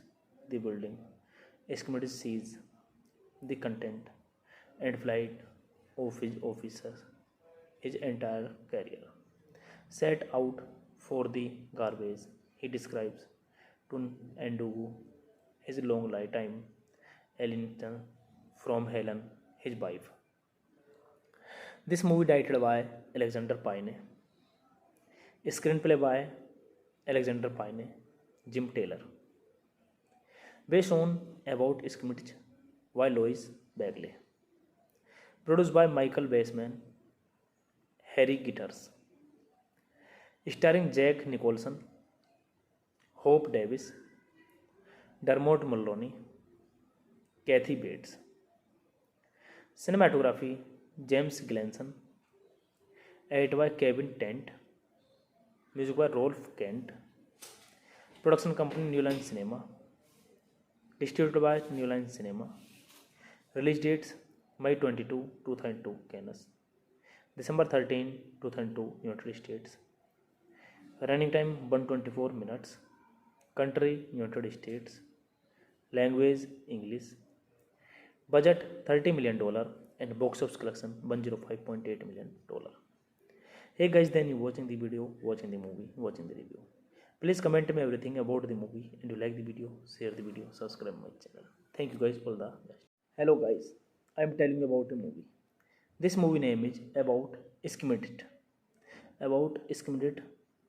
the building. Schmidt sees the content and flight of his officers, his entire career, set out for the garbage. He describes to Ndugu his long lifetime alienation from Helen, his wife. This movie directed by Alexander Payne, screenplay by Alexander Payne, Jim Taylor, based on about Schmidt by Lois Bagley, produced by Michael Baseman, Harry Gitters, starring Jack Nicholson, Hope Davis, Dermot Mulroney, Kathy Bates. Cinematography James Gleason, edited by Kevin Tent, music by Rolf Kent, production company New Line Cinema, distributed by New Line Cinema. Release dates May 22, 2002, Cannes, December 13, 2002, United States. Running time 124 minutes. Country United States. Language English. Budget $30 million and box office collection $105.8 million. Hey guys, then you watching the video, watching the movie, watching the review. Please comment me everything about the movie, and you like the video, share the video, subscribe my channel. Thank you guys, all the best. Hello guys, I am telling you about a movie. This movie name is About Schmidt. About Schmidt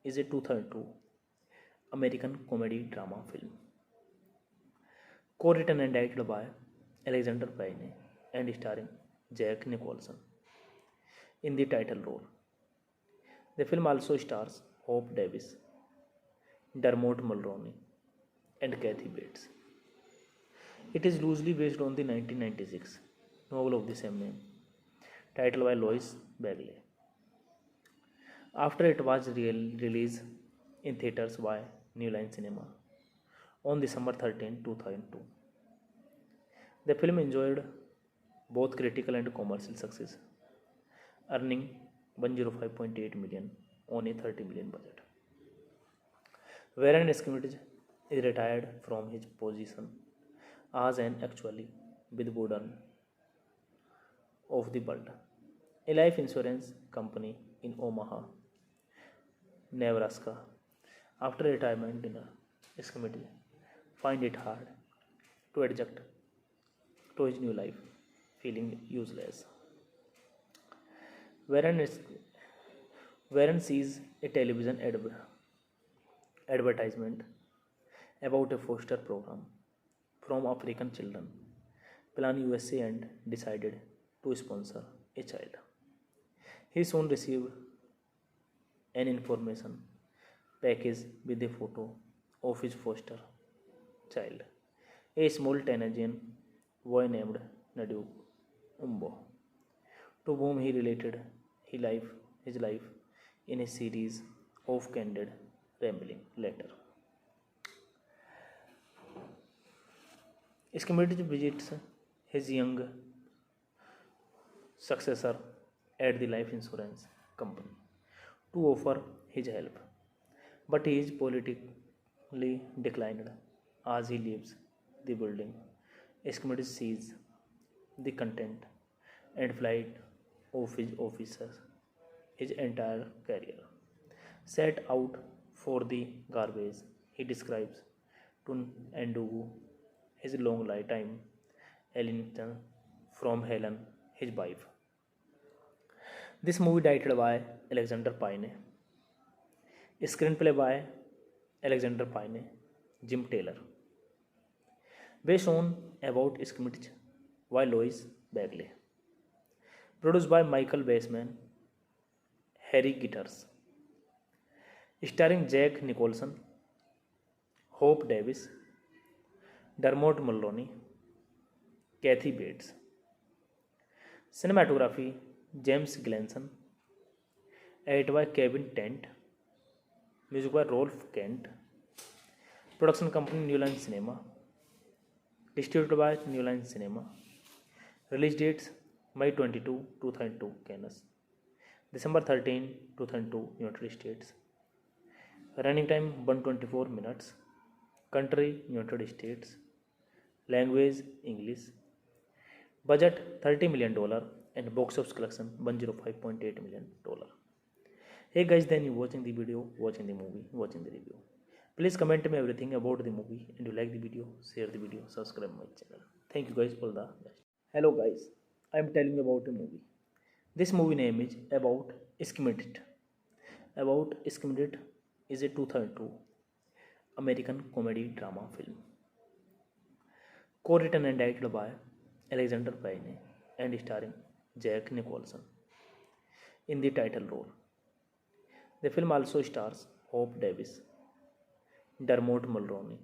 is a 2002 American comedy drama film, co-written and directed by Alexander Payne and starring Jack Nicholson in the title role. The film also stars Hope Davis, Dermot Mulroney, and Kathy Bates. It is loosely based on the 1996 novel of the same name, titled by Lois Bagley. After it was released in theaters by New Line Cinema on December 13, 2002, the film enjoyed both critical and commercial success, earning $105.8 million on a $30 million budget. Warren Schmidt is retired from his position as an actuary with Warden of the World, a life insurance company in Omaha, Nebraska. After retirement dinner, Schmidt find it hard to adjust to his new life, feeling useless. Warren, Warren sees a television advertisement about a foster program from African children, Plan USA, and decided to sponsor a child. He soon received an information package with a photo of his foster child, a small Tanzanian boy named Nadu Umbo, to whom he related his life in a series of candid rambling letter. Schmidt visits his young successor at the life insurance company to offer his help, but he is politically declined as he leaves the building. Schmidt sees the content and flight of his officers, his entire career. Set out for the garbage, he describes to Endugu his long lifetime, Ellington from Helen, his wife. This movie directed by Alexander Payne, screenplay by Alexander Payne, Jim Taylor, based on about Scrimmage by Lois Bagley, produced by Michael Baseman, Harry Gitters, starring Jack Nicholson, Hope Davis, Dermot Mulroney, Kathy Bates. Cinematography James Gleason, edited by Kevin Tent, music by Rolf Kent, production company New Line Cinema, distributed by New Line Cinema, release dates May 22, 2002 Cannes, December 13, 2002 United States, running time 124 minutes, country United States, language English, budget $30 million and box office collection $105.8 million. Hey guys, then you watching the video, watching the movie, watching the review. Please comment me everything about the movie, and you like the video, share the video, subscribe my channel. Thank you guys, all the best. Hello guys, I am telling you about a movie. This movie name is About Schmidt. About Schmidt is a 2002 American comedy drama film, co-written and directed by Alexander Payne and starring Jack Nicholson in the title role. The film also stars Hope Davis, Dermot Mulroney,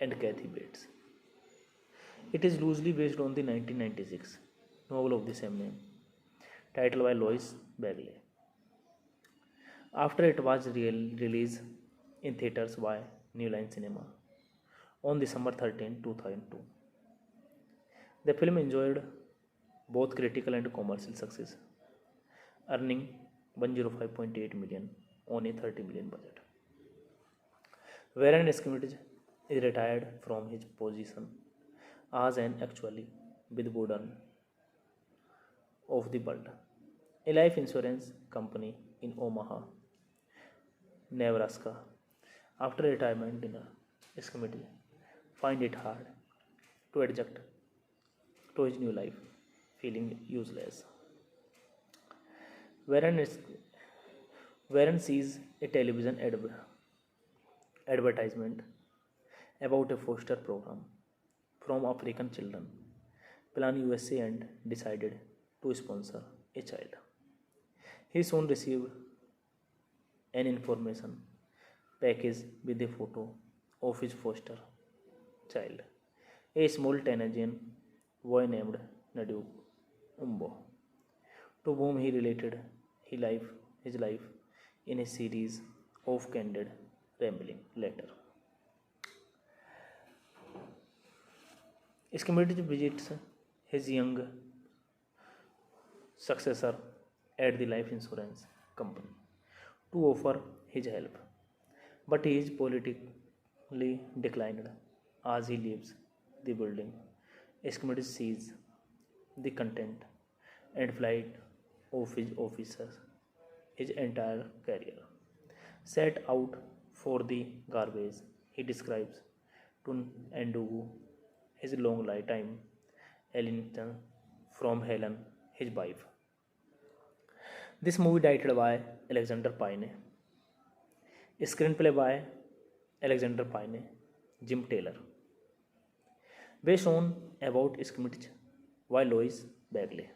and Kathy Bates. It is loosely based on the 1996 novel of the same name, titled by Lois Bagley. After it was released in theaters by New Line Cinema on December 13, 2002. The film enjoyed both critical and commercial success, earning $105.8 million on a $30 million budget. Warren Schmidt is retired from his position as an actually with burden of the world, a life insurance company in Omaha, Nebraska. After retirement dinner, Schmidt finds it hard to adjust to his new life, feeling useless. Warren, Warren sees a television advertisement about a foster program from African children, Plan USA, and decided to sponsor a child. He soon received an information package with a photo of his foster child, a small Tanzanian boy named Nadu Umbo, to whom he related his life in a series of candid rambling letter. Schmidt visits his young successor at the life insurance company to offer his help, but he is politically declined as he leaves the building. Schmidt sees the content and flight of his officers, his entire career. Set out for the garbage, he describes to Endugu his long lifetime, Ellington from Helen, his wife. This movie directed by Alexander Payne, screenplay by Alexander Payne, Jim Taylor, based on About Schmidt by Lois Bagley,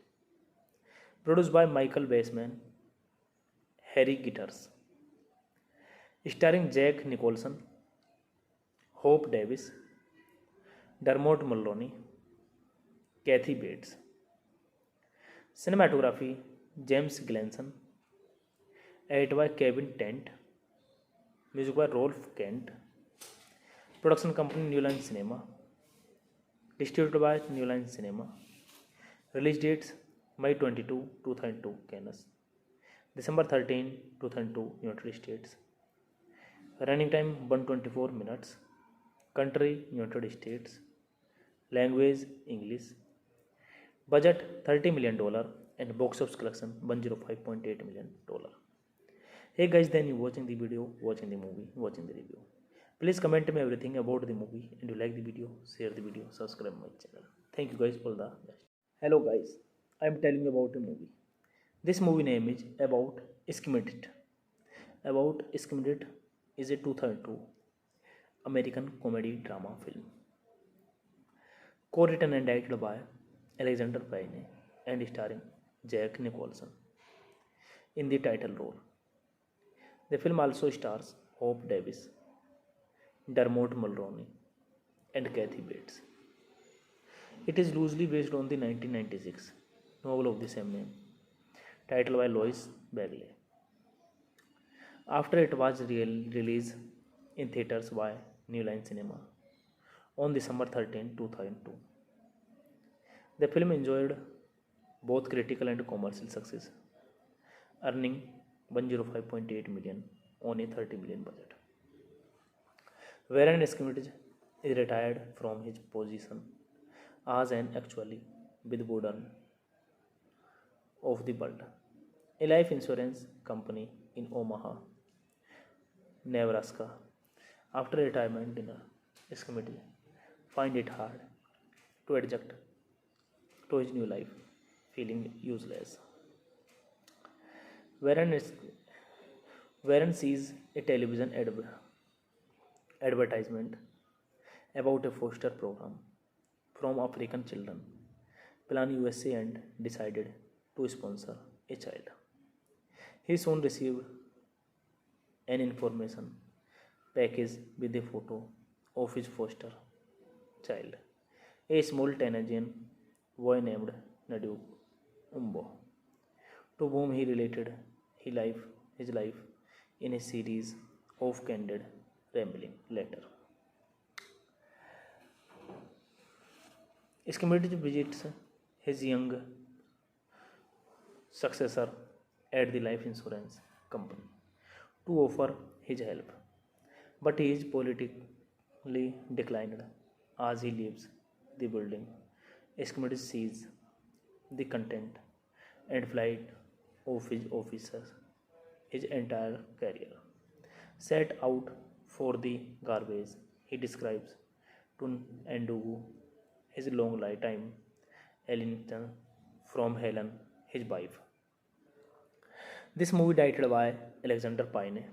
produced by Michael Baseman, Harry Gitters, starring Jack Nicholson, Hope Davis, Dermot Mulroney, Kathy Bates. Cinematography James Gleason, edited by Kevin Tent, music by Rolf Kent, production company New Line Cinema, distributed by New Line Cinema, release dates May 22, 2002 Cannes, December 13, 2002 United States, running time 124 minutes, country United States, language English, budget $30 million and box office collection $105.8 million. Hey guys, then you watching the video, watching the movie, watching the review. Please comment me everything about the movie, and you like the video, share the video, subscribe my channel. Thank you guys for the best. Hello guys, I am telling you about a movie. This movie name is About Schmidt. About Schmidt is a 2002 American comedy drama film, co-written and directed by Alexander Payne and starring Jack Nicholson in the title role. The film also stars Hope Davis, Dermot Mulroney, and Kathy Bates. It is loosely based on the 1996 novel of the same name, titled by Louise Bagley. After it was released in theaters by New Line Cinema on December 13, 2002. The film enjoyed both critical and commercial success, earning $105.8 million on a $30 million budget. Warren Schmidt is retired from his position as an actuary with Burden of the World, a life insurance company in Omaha, Nebraska. After retirement dinner, Schmidt finds it hard to adjust to his new life, feeling useless. Warren, Warren sees a television advertisement about a foster program from African children, Plan USA, and decided to sponsor a child. He soon received an information package with a photo of his foster child, a small Tanzanian boy named Nadu Umbo, to whom he related his life in a series of candid rambling letter. Schmidt visits his young successor at the life insurance company to offer his help, but he is politically declined as he leaves the building. Schmidt sees the content and flight of his officers, his entire career, set out for the garbage. He describes to Ndugu his long lifetime alienation from Helen, his wife. This movie directed by Alexander Payne,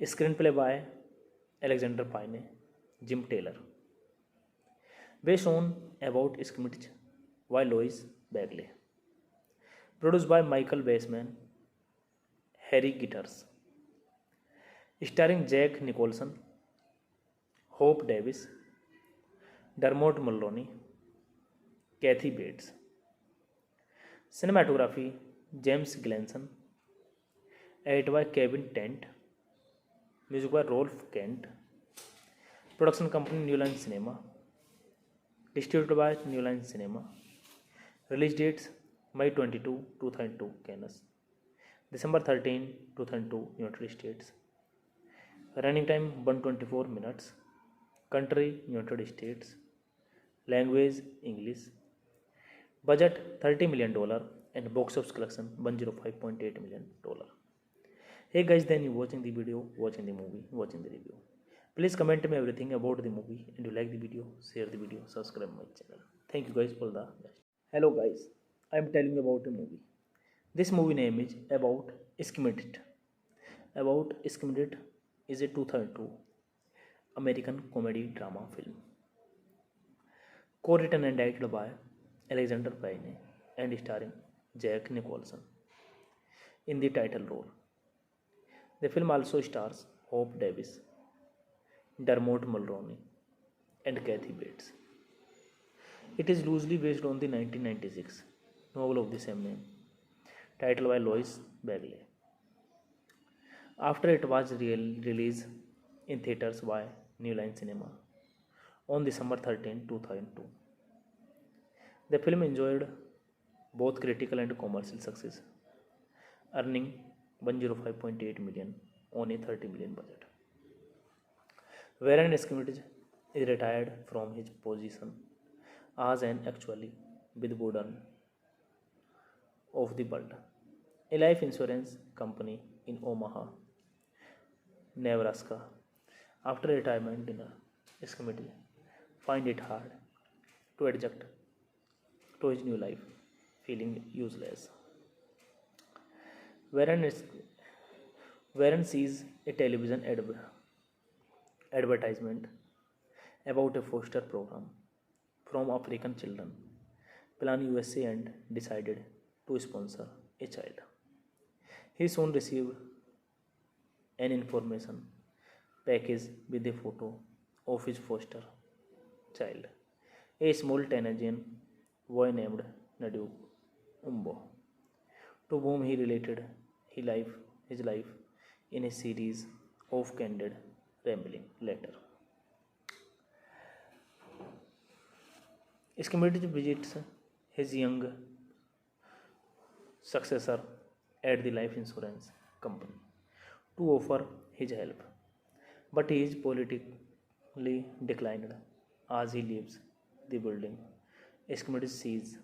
screenplay by Alexander Payne, Jim Taylor, based on About Schmidt by Louise Bagley, produced by Michael Baseman, Harry Gitters, starring Jack Nicholson, Hope Davis, Dermot Mulroney, Kathy Bates. Cinematography James Gleason, edited by Kevin Tent, music by Rolf Kent, production company New Line Cinema, distributed by New Line Cinema. Release dates May 22, 2002 Cannes, December 13, 2002 United States. Running time 124 minutes. Country United States. Language English. Budget $30 million and box office collection $105.8 million. Hey guys, then you watching the video, watching the movie, watching the review. Please comment me everything about the movie, and you like the video, share the video, subscribe my channel. Thank you guys for the best. Hello guys, I am telling you about a movie. This movie name is About Schmidt. About Schmidt is a 2002 American comedy drama film, co-written and directed by Alexander Payne and starring Jack Nicholson in the title role. The film also stars Hope Davis, Dermot Mulroney, and Kathy Bates. It is loosely based on the 1996 novel of the same name, titled by Louise Bagley. After it was released in theaters by New Line Cinema on December 13, 2002. The film enjoyed both critical and commercial success, earning $105.8 million on a $30 million budget. Warren Schmidt is retired from his position as an actuary with Burden of the world, a life insurance company in Omaha, Nebraska. After retirement dinner, his committee find it hard to adjust to his new life, feeling useless. Warren, is, Warren sees a television advertisement about a foster program from African children, Plan USA, and decided to sponsor a child. He soon received an information package with a photo of his foster child, a small Tanzanian boy named Nadu Umbo, to whom he related his life in a series of candid rambling letter. Schmidt visits his young successor at the life insurance company to offer his help, but he is politically declined as he leaves the building. Schmidt sees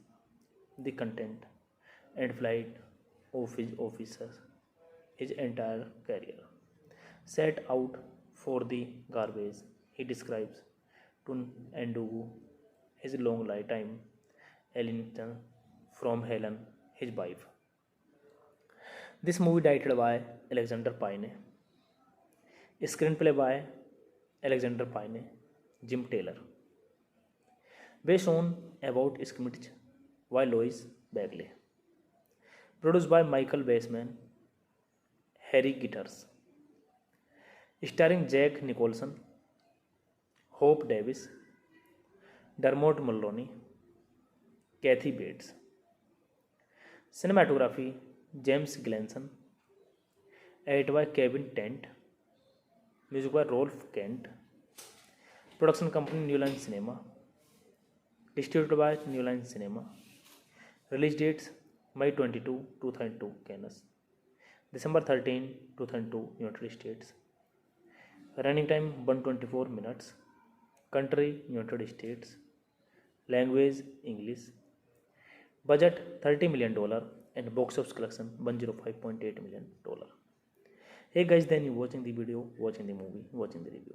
the content and flight of his officers. His entire career set out for the garbage. He describes to Ndugu his long lifetime alienation from Helen, his wife. This movie directed by Alexander Payne, screenplay by Alexander Payne, Jim Taylor, based on about Schmidt by Lois Bagley, produced by Michael Baseman, Harry Gitters, starring Jack Nicholson, Hope Davis, Dermot Mulroney, Kathy Bates. Cinematography James Gleason, edited by Kevin Tent, music by Rolf Kent, production company New Line Cinema, distributed by New Line Cinema, release dates May 22, 2002 Cannes, December 13, 2002 United States, running time 124 minutes, country United States, language English, budget $30 million and box office collection $105.8 million. Hey guys, then you watching the video, watching the movie, watching the review.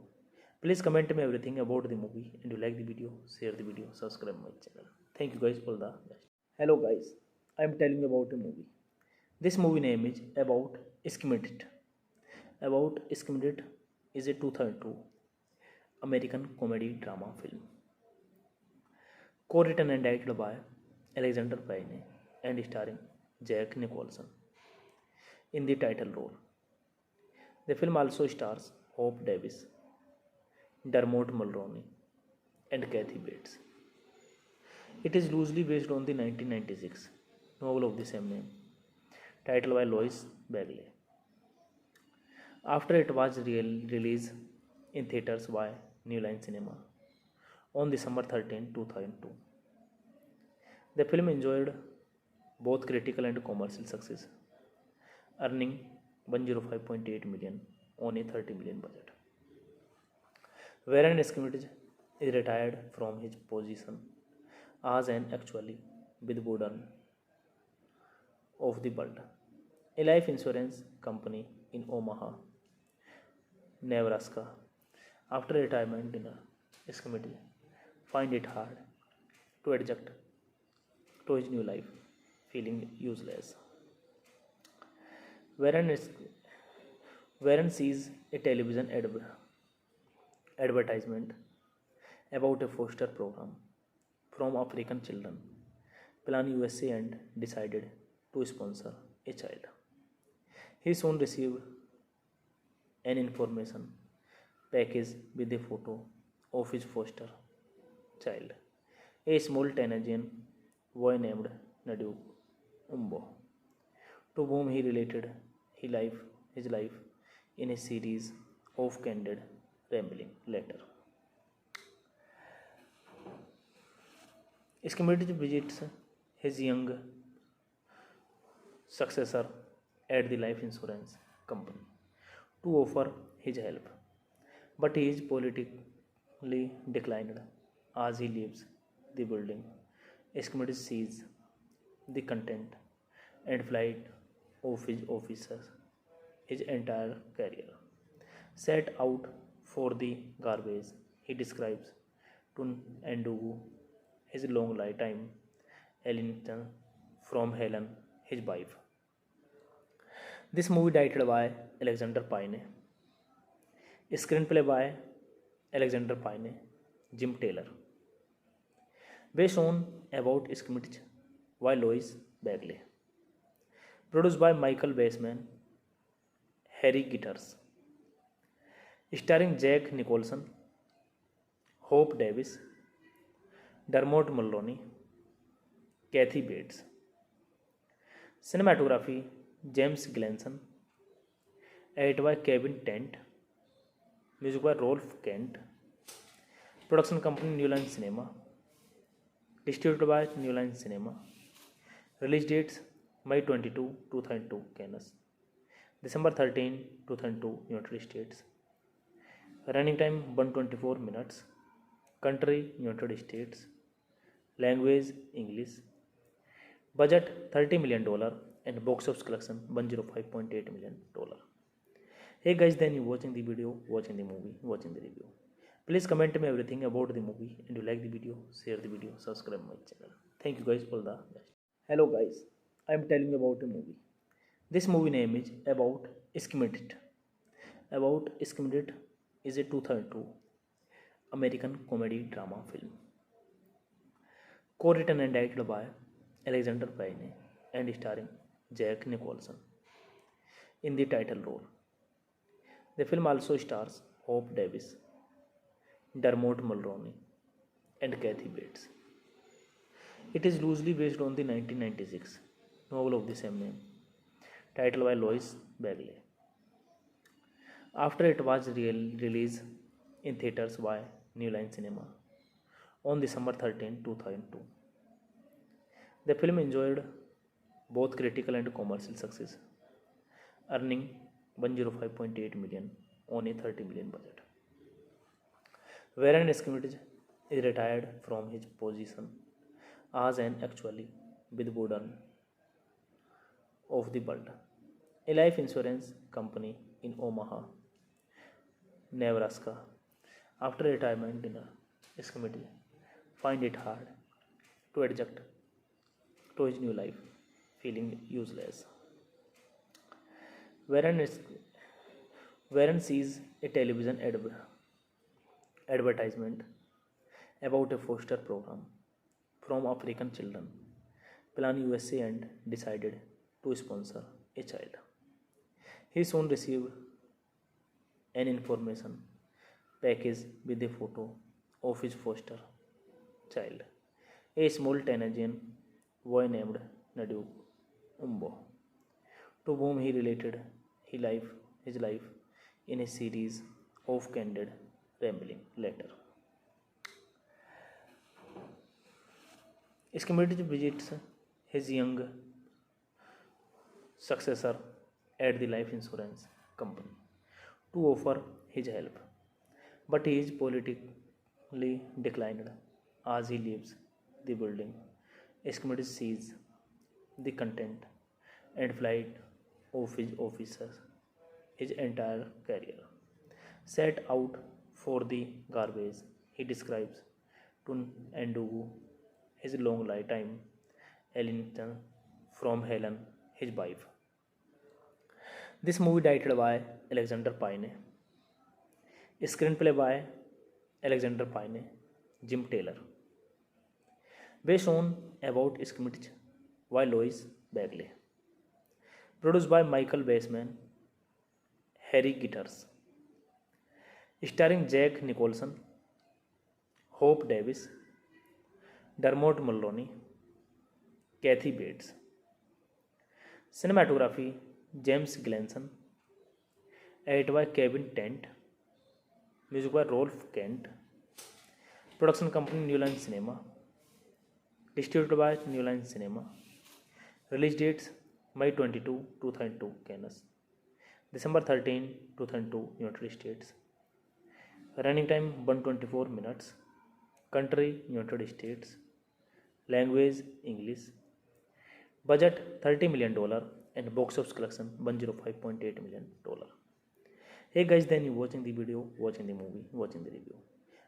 Please comment me everything about the movie, and you like the video, share the video, subscribe my channel. Thank you guys, all the best. Hello guys, I am telling you about a movie. This movie name is About Schmidt. About Schmidt is a 2002 American comedy drama film, co-written and directed by Alexander Payne and starring Jack Nicholson in the title role. The film also stars Hope Davis, Dermot Mulroney, and Kathy Bates. It is loosely based on the 1996 novel of the same name, titled by Lois Bagley. After it was released in theaters by New Line Cinema on December 13, 2002. The film enjoyed both critical and commercial success, earning $105.8 million on a $30 million budget. Warren Schmidt is retired from his position as an actually with burden of the world, a life insurance company in Omaha, Nebraska. After retirement dinner, Schmidt find it hard to adjust to his new life, feeling useless. Warren, Warren sees a television advertisement about a foster program from African children, Plan USA, and decided to sponsor a child. He soon received an information package with a photo of his foster child, a small Tanzanian boy named Nadu Umbo, to whom he related his life in a series of candid rambling letter. Schmidt visits his young successor at the life insurance company to offer his help, but he is politically declined as he leaves the building. Schmidt sees the content and flight of his officers his entire career. Set out for the garbage, he describes to Ndugu his long lifetime alienation from Helen, his wife. This movie directed by Alexander Payne, screenplay by Alexander Payne, Jim Taylor, based on about screenplay by Louis Bagley, produced by Michael Baseman, Harry Gitters, starring Jack Nicholson, Hope Davis, Dermot Mulroney, Kathy Bates. Cinematography James Gleason, edited by Kevin Tent, music by Rolf Kent, production company New Line Cinema, distributed by New Line Cinema, release dates May 22, 2002 Cannes, December 13, 2002 United States, running time 124 minutes, country United States, language English, budget $30 million and box office collection $105.8 million. Hey guys, then you watching the video, watching the movie, watching the review. Please comment me everything about the movie, and you like the video, share the video, subscribe my channel. Thank you guys, all the best. Hello guys, I am telling you about a movie. This movie name is About Schmidt. About Schmidt is a 2002 American comedy drama film, co-written and directed by Alexander Payne and starring Jack Nicholson in the title role. The film also stars Hope Davis, Dermot Mulroney, and Kathy Bates. It is loosely based on the 1996 novel of the same name, titled by Louis Bagley. After it was released in theaters by New Line Cinema on December 13, 2002. The film enjoyed both critical and commercial success, earning $105.8 million on a $30 million budget. Warren Schmidt is retired from his position as an actually with burden of the world, a life insurance company in Omaha, Nebraska. After retirement dinner, Schmidt finds it hard to adjust to his new life, feeling useless. Warren, Warren sees a television advertisement about a foster program from African children, Plan USA, and decided to sponsor a child. He soon received an information package with a photo of his foster child, a small Tanzanian boy named Nadu Umbo, to whom he related his life in a series of candid rambling letter. Schmidt visits his young successor at the life insurance company to offer his help, but he is politically declined as he leaves the building. Schmidt sees the content and flight of his officers his entire career. Set out for the garbage, he describes to Ndugu his long lifetime alienation from Helen, his wife. This movie directed by Alexander Payne, screenplay by Alexander Payne, Jim Taylor, based on About Schmidt by Louis Bagley, produced by Michael Baseman, Harry Gitters, starring Jack Nicholson, Hope Davis, Dermot Mulroney, Kathy Bates. Cinematography James Gleason, edited by Kevin Tent, music by Rolf Kent, production company New Line Cinema, distributed by New Line Cinema, release dates May 22, 2002 Cannes, December 13, 2002 United States, running time 124 minutes, country United States, language English, Budget $30 million and box office collection $105.8 million. Hey guys, then you watching the video, watching the movie, watching the review.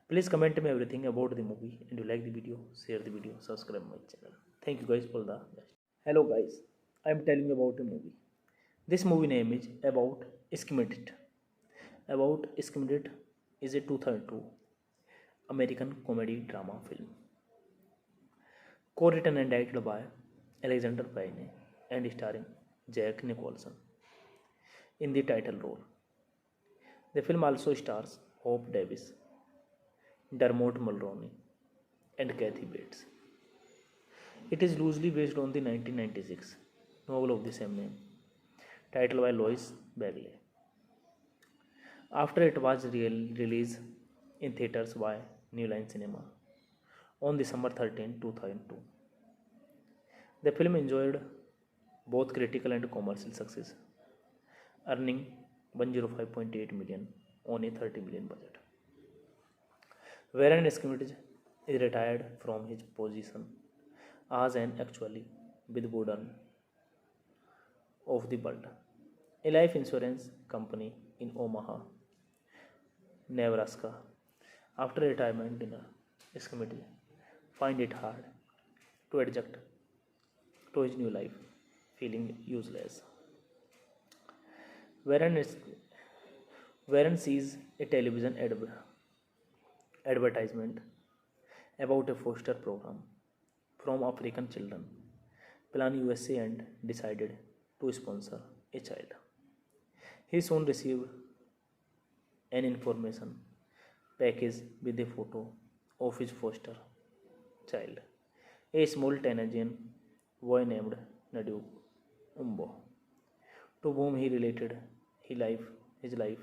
Please comment me everything about the movie, and you like the video, share the video, subscribe my channel. Thank you guys for the best. Hello guys, I am telling you about a movie. This movie name is About Schmidt. About Schmidt is a 2002 American comedy drama film, co-written and directed by Alexander Payne and starring Jack Nicholson in the title role. The film also stars Hope Davis, Dermot Mulroney, and Kathy Bates. It is loosely based on the 1996 novel of the same name, titled by Louise Bagley. After it was released in theaters by New Line Cinema on December 13, 2002, the film enjoyed both critical and commercial success, earning $105.8 million on a $30 million budget. Warren Schmidt is retired from his position as an actuary with Woodard of the World, a life insurance company in Omaha, Nebraska. After retirement, Schmidt finds it hard to adjust to his new life, feeling useless. Warren sees a television advertisement about a foster program from African children, Plan USA, and decided to sponsor a child. He soon received an information package with a photo of his foster child, a small Tanzanian boy named Nadu Umbo, to whom he related his life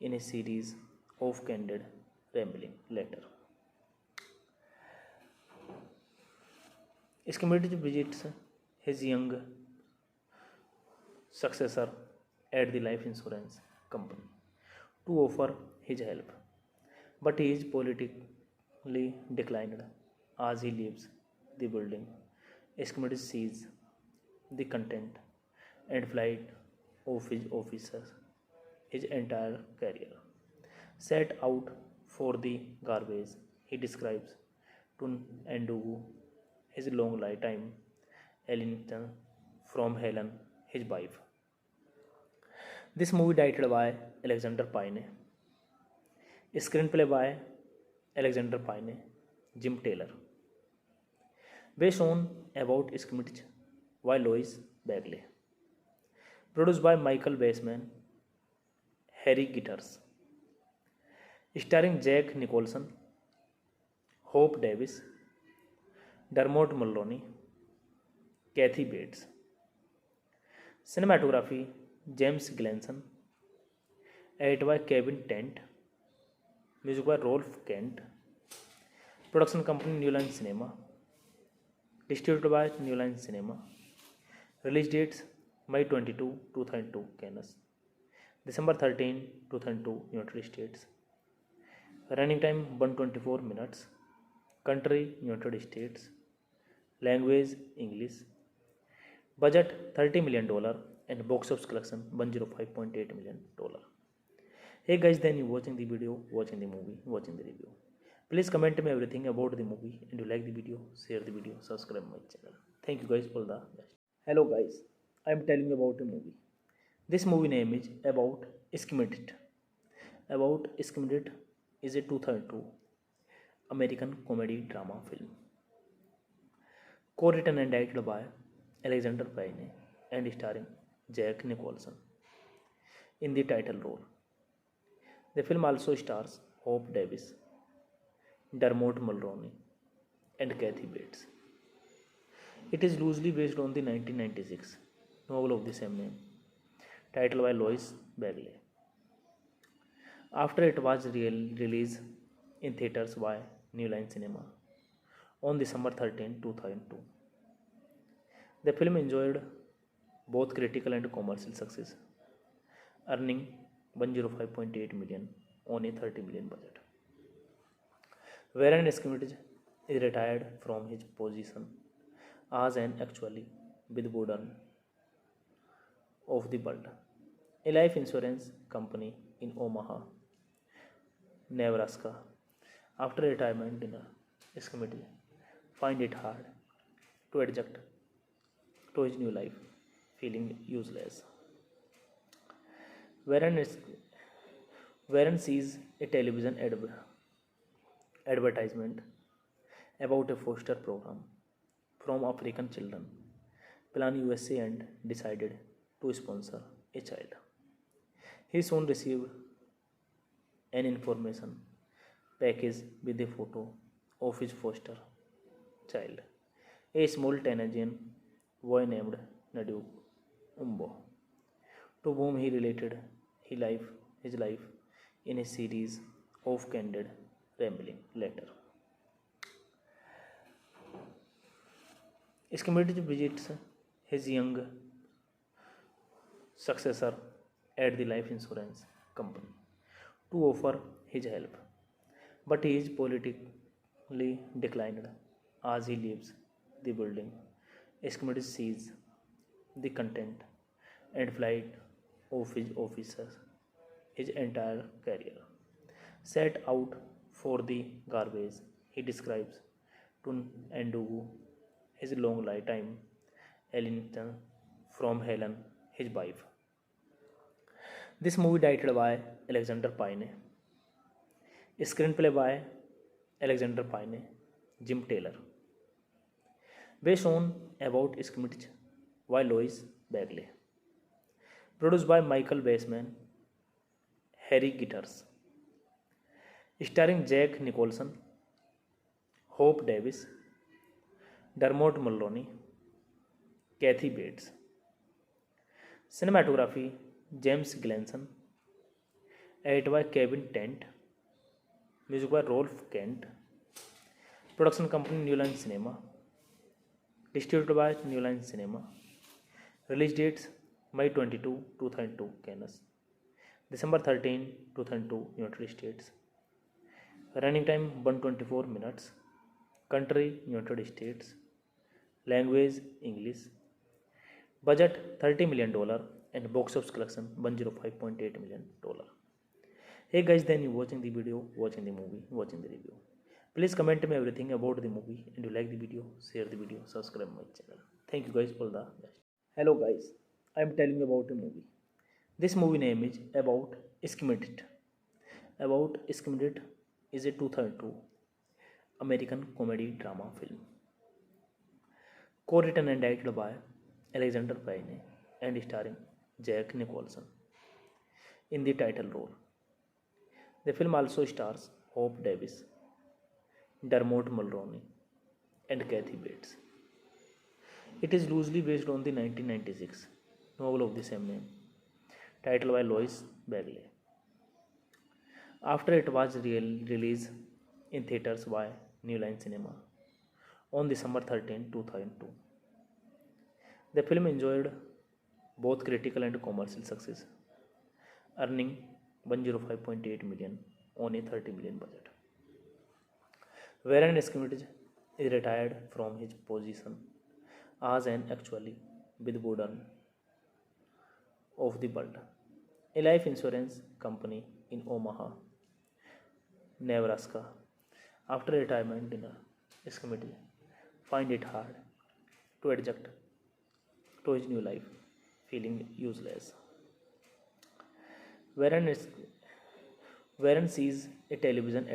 in a series of candid rambling letter. Schmidt visits his young successor at the life insurance company to offer his help, but he is politically declined as he leaves the building. Schmidt sees the content and flight of his officers. His entire career set out for the garbage. He describes to Ndugu his long lifetime alienation from Helen, his wife. This movie directed by Alexander Payne, screenplay by Alexander Payne, Jim Taylor, based on About Schmidt by Louise Bagley, produced by Michael Bassman, Harry Gitters, starring Jack Nicholson, Hope Davis, Dermot Mulroney, Kathy Bates. Cinematography James Gleason, edited by Kevin Tent, music by Rolf Kent, production company New Line Cinema, distributed by New Line Cinema. Release dates May 22, 2002, Cannes, December 13, 2002, United States. Running time 124 minutes. Country United States. Language English. Budget $30 million and box office collection $105.8 million. Hey guys, then you watching the video, watching the movie, watching the review. Please comment me everything about the movie, and you like the video, share the video, subscribe my channel. Thank you guys for the best. Hello guys, I am telling you about a movie. This movie name is About Schmidt. About Schmidt is a 2002 American comedy drama film, co-written and directed by Alexander Payne and starring Jack Nicholson in the title role. The film also stars Hope Davis, Dermot Mulroney, and Kathy Bates. It is loosely based on the 1996 novel of the same name, titled by Louise Bagley. After it was released in theaters by New Line Cinema on December 13, 2002, the film enjoyed both critical and commercial success, earning $105.8 million on a $30 million budget. Warren Schmidt is retired from his position as an actuary with burden of the world. A life insurance company in Omaha, Nebraska, after retirement dinner, his committee find it hard to adjust to his new life, feeling useless. Warren, is, Warren sees a television advertisement about a foster program from African children, Plan USA, and decided to sponsor a child. He soon received an information package with a photo of his foster child, a small Tanzanian boy named Nadu Umbo, to whom he related his life in a series of candid rambling letter. Schmidt visits his young successor at the life insurance company to offer his help, but he is politically declined as he leaves the building. Schmidt sees the content and flight of his officers, his entire career, set out for the garbage. He describes to Ndugu his long lifetime alienation from Helen, his wife. This movie directed by Alexander Payne, screenplay by Alexander Payne, Jim Taylor, based on about Schmidt by Lois Bagley, produced by Michael Baseman, Harry Gitters, starring Jack Nicholson, Hope Davis, Dermot Mulroney, Kathy Bates. Cinematography James Gleason, edited by Kevin Tent, music by Rolf Kent, production company New Line Cinema, distributed by New Line Cinema, release dates May 22, 2002 Cannes, December 13, 2002 United States, running time 124 minutes, country United States, language English, budget $30 million and box office collection $105.8 million. Hey guys, then you watching the video, watching the movie, watching the review. Please comment me everything about the movie, and you like the video, share the video, subscribe my channel. Thank you guys for the best. Hello guys, I am telling you about a movie. This movie name is About Schmidt. About Schmidt is a 2002 American comedy drama film, co-written and directed by Alexander Payne and starring Jack Nicholson in the title role. The film also stars Hope Davis, Dermot Mulroney, and Kathy Bates. It is loosely based on the 1996 novel of the same name, titled by Lois Bagley. After it was released in theaters by New Line Cinema on December 13, 2002. The film enjoyed both critical and commercial success, earning $105.8 million on a $30 million budget. Warren Schmidt is retired from his position as an actually with burden of the world, a life insurance company in Omaha, Nebraska. After retirement dinner, Schmidt find it hard to adjust to his new life, feeling useless. Warren, Warren sees a television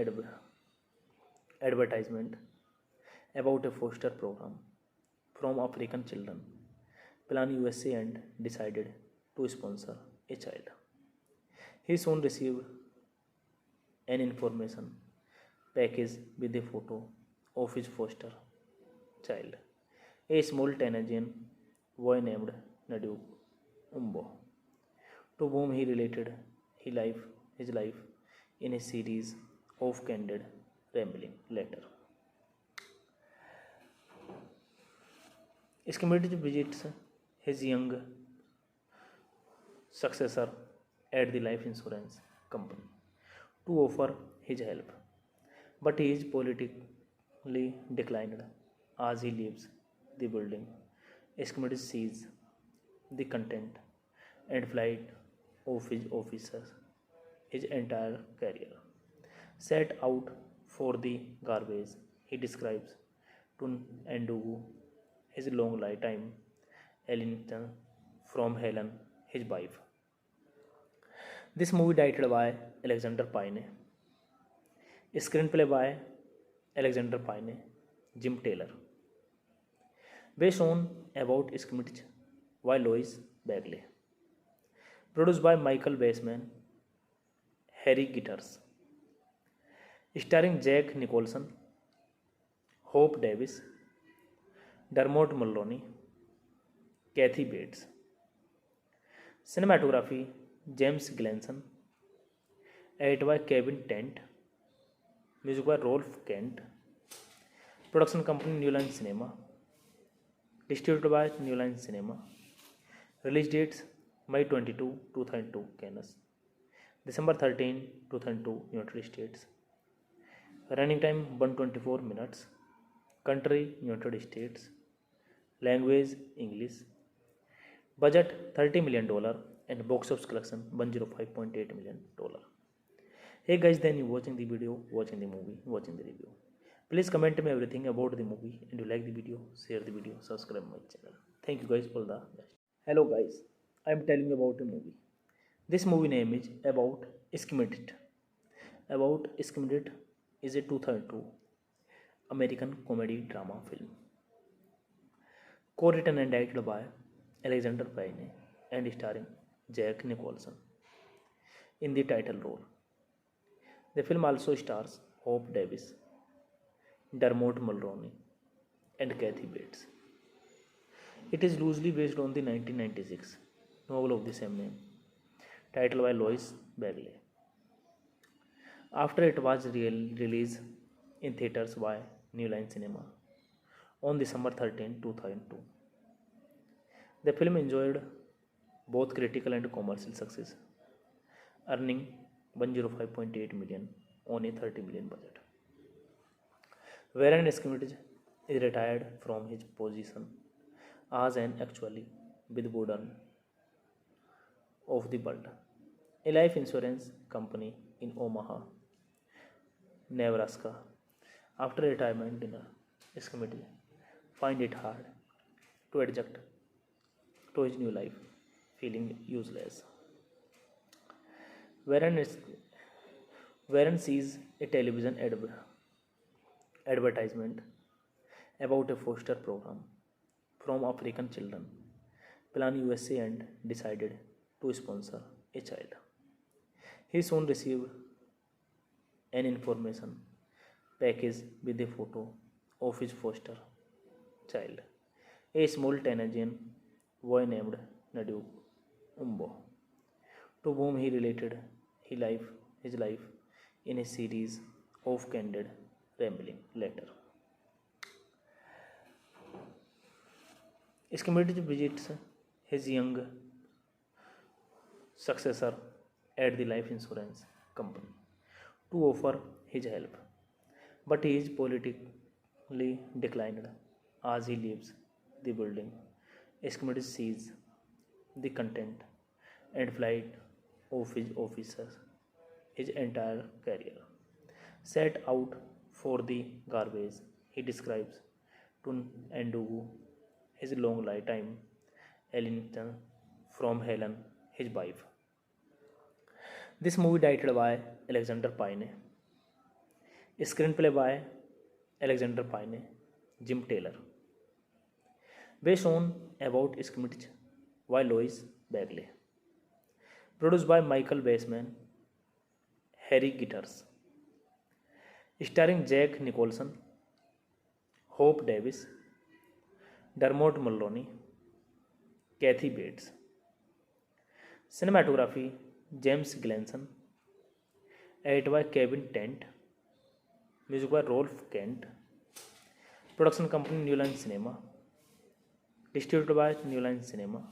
advertisement about a foster program from African children, Plan USA, and decided to sponsor a child. He soon received an information package with a photo of his foster child, a small Tanzanian boy named Nadu Umbo, to whom he related his life in a series of candid rambling letter. Schmidt visits his young successor at the life insurance company to offer his help, but he is politically declined as he leaves the building. Schmidt sees the content and flight of his officers his entire career. Set out for the garbage, he describes to Ndugu his long lifetime alienation from Helen, his wife. This movie directed by Alexander Payne. Screenplay by Alexander Payne, Jim Taylor. Based on About Schmidt by Lois Bagley. Produced by Michael Baseman, Harry Gitters. Starring Jack Nicholson, Hope Davis, Dermot Mulroney, Kathy Bates. Cinematography James Gleason. Edited by Kevin Tent. Music by Rolf Kent. Production company New Line Cinema. Distributed by New Line Cinema. Release dates May 22, 2002 Cannes, December 13, 2002 United States. Running time 124 minutes. Country United States. Language English. Budget $30 million and box office collection $105.8 million. Hey guys, then you watching the video, watching the movie, watching the review. Please comment me everything about the movie, and you like the video, share the video, subscribe my channel. Thank you guys for the best. Hello guys, I am telling you about a movie. This movie name is About Schmidt. About Schmidt is a 2002 American comedy drama film. Co-written and directed by Alexander Payne and starring Jack Nicholson in the title role. The film also stars Hope Davis, Dermot Mulroney, and Kathy Bates. It is loosely based on the 1996 novel of the same name, titled by Lois Bagley. After it was released in theaters by New Line Cinema on December 13, 2002. The film enjoyed both critical and commercial success, earning $105.8 million on a $30 million budget. Warren Schmidt is retired from his position as an actuary with Woodard of the World, a life insurance company in Omaha, Nebraska. After retirement, Schmidt finds it hard to adjust to his new life, feeling useless. Warren sees a television advertisement about a foster program from African children, Plan USA, and decided to sponsor a child. He soon received an information package with a photo of his foster child, a small Tanzanian boy named Nadu Umbo, to whom he related his life in a series of candid rambling letter. Schmidt visits his young successor at the life insurance company to offer his help, but he is politically declined as he leaves the building. Schmidt sees the content and flight of his officers his entire career. Set out for the garbage, he describes to Ndugu his long lifetime alienation from Helen, his wife. This movie directed by Alexander Payne. Screenplay by Alexander Payne, Jim Taylor. Based on About Schmidt by Lois Bagley. Produced by Michael Baseman, Harry Gitters. Starring Jack Nicholson, Hope Davis, Dermot Mulroney, Kathy Bates. Cinematography James Gleason. Edited by Kevin Tent. Music by Rolf Kent. Production company New Line Cinema. Distributed by New Line Cinema.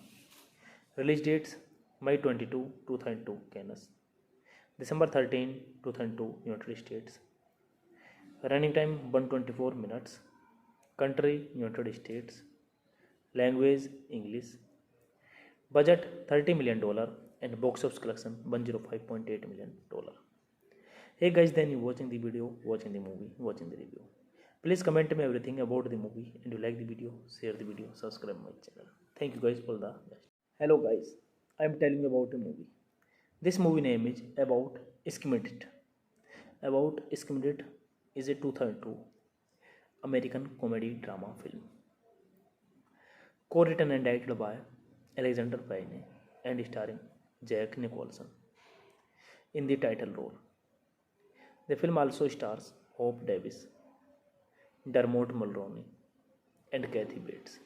Release dates May 22, 2002 Cannes, December 13, 2002 United States. Running time 124 minutes. Country United States. Language English. Budget $30 million and box office collection $105.8 million. Hey guys, then you watching the video, watching the movie, watching the review. Please comment me everything about the movie, and you like the video, share the video, subscribe my channel. Thank you guys for the best. Hello guys, I am telling you about a movie. This movie name is About Schmidt. About Schmidt is a 2002 American comedy drama film, co-written and directed by Alexander Payne and starring Jack Nicholson in the title role. The film also stars Hope Davis, Dermot Mulroney, and Kathy Bates.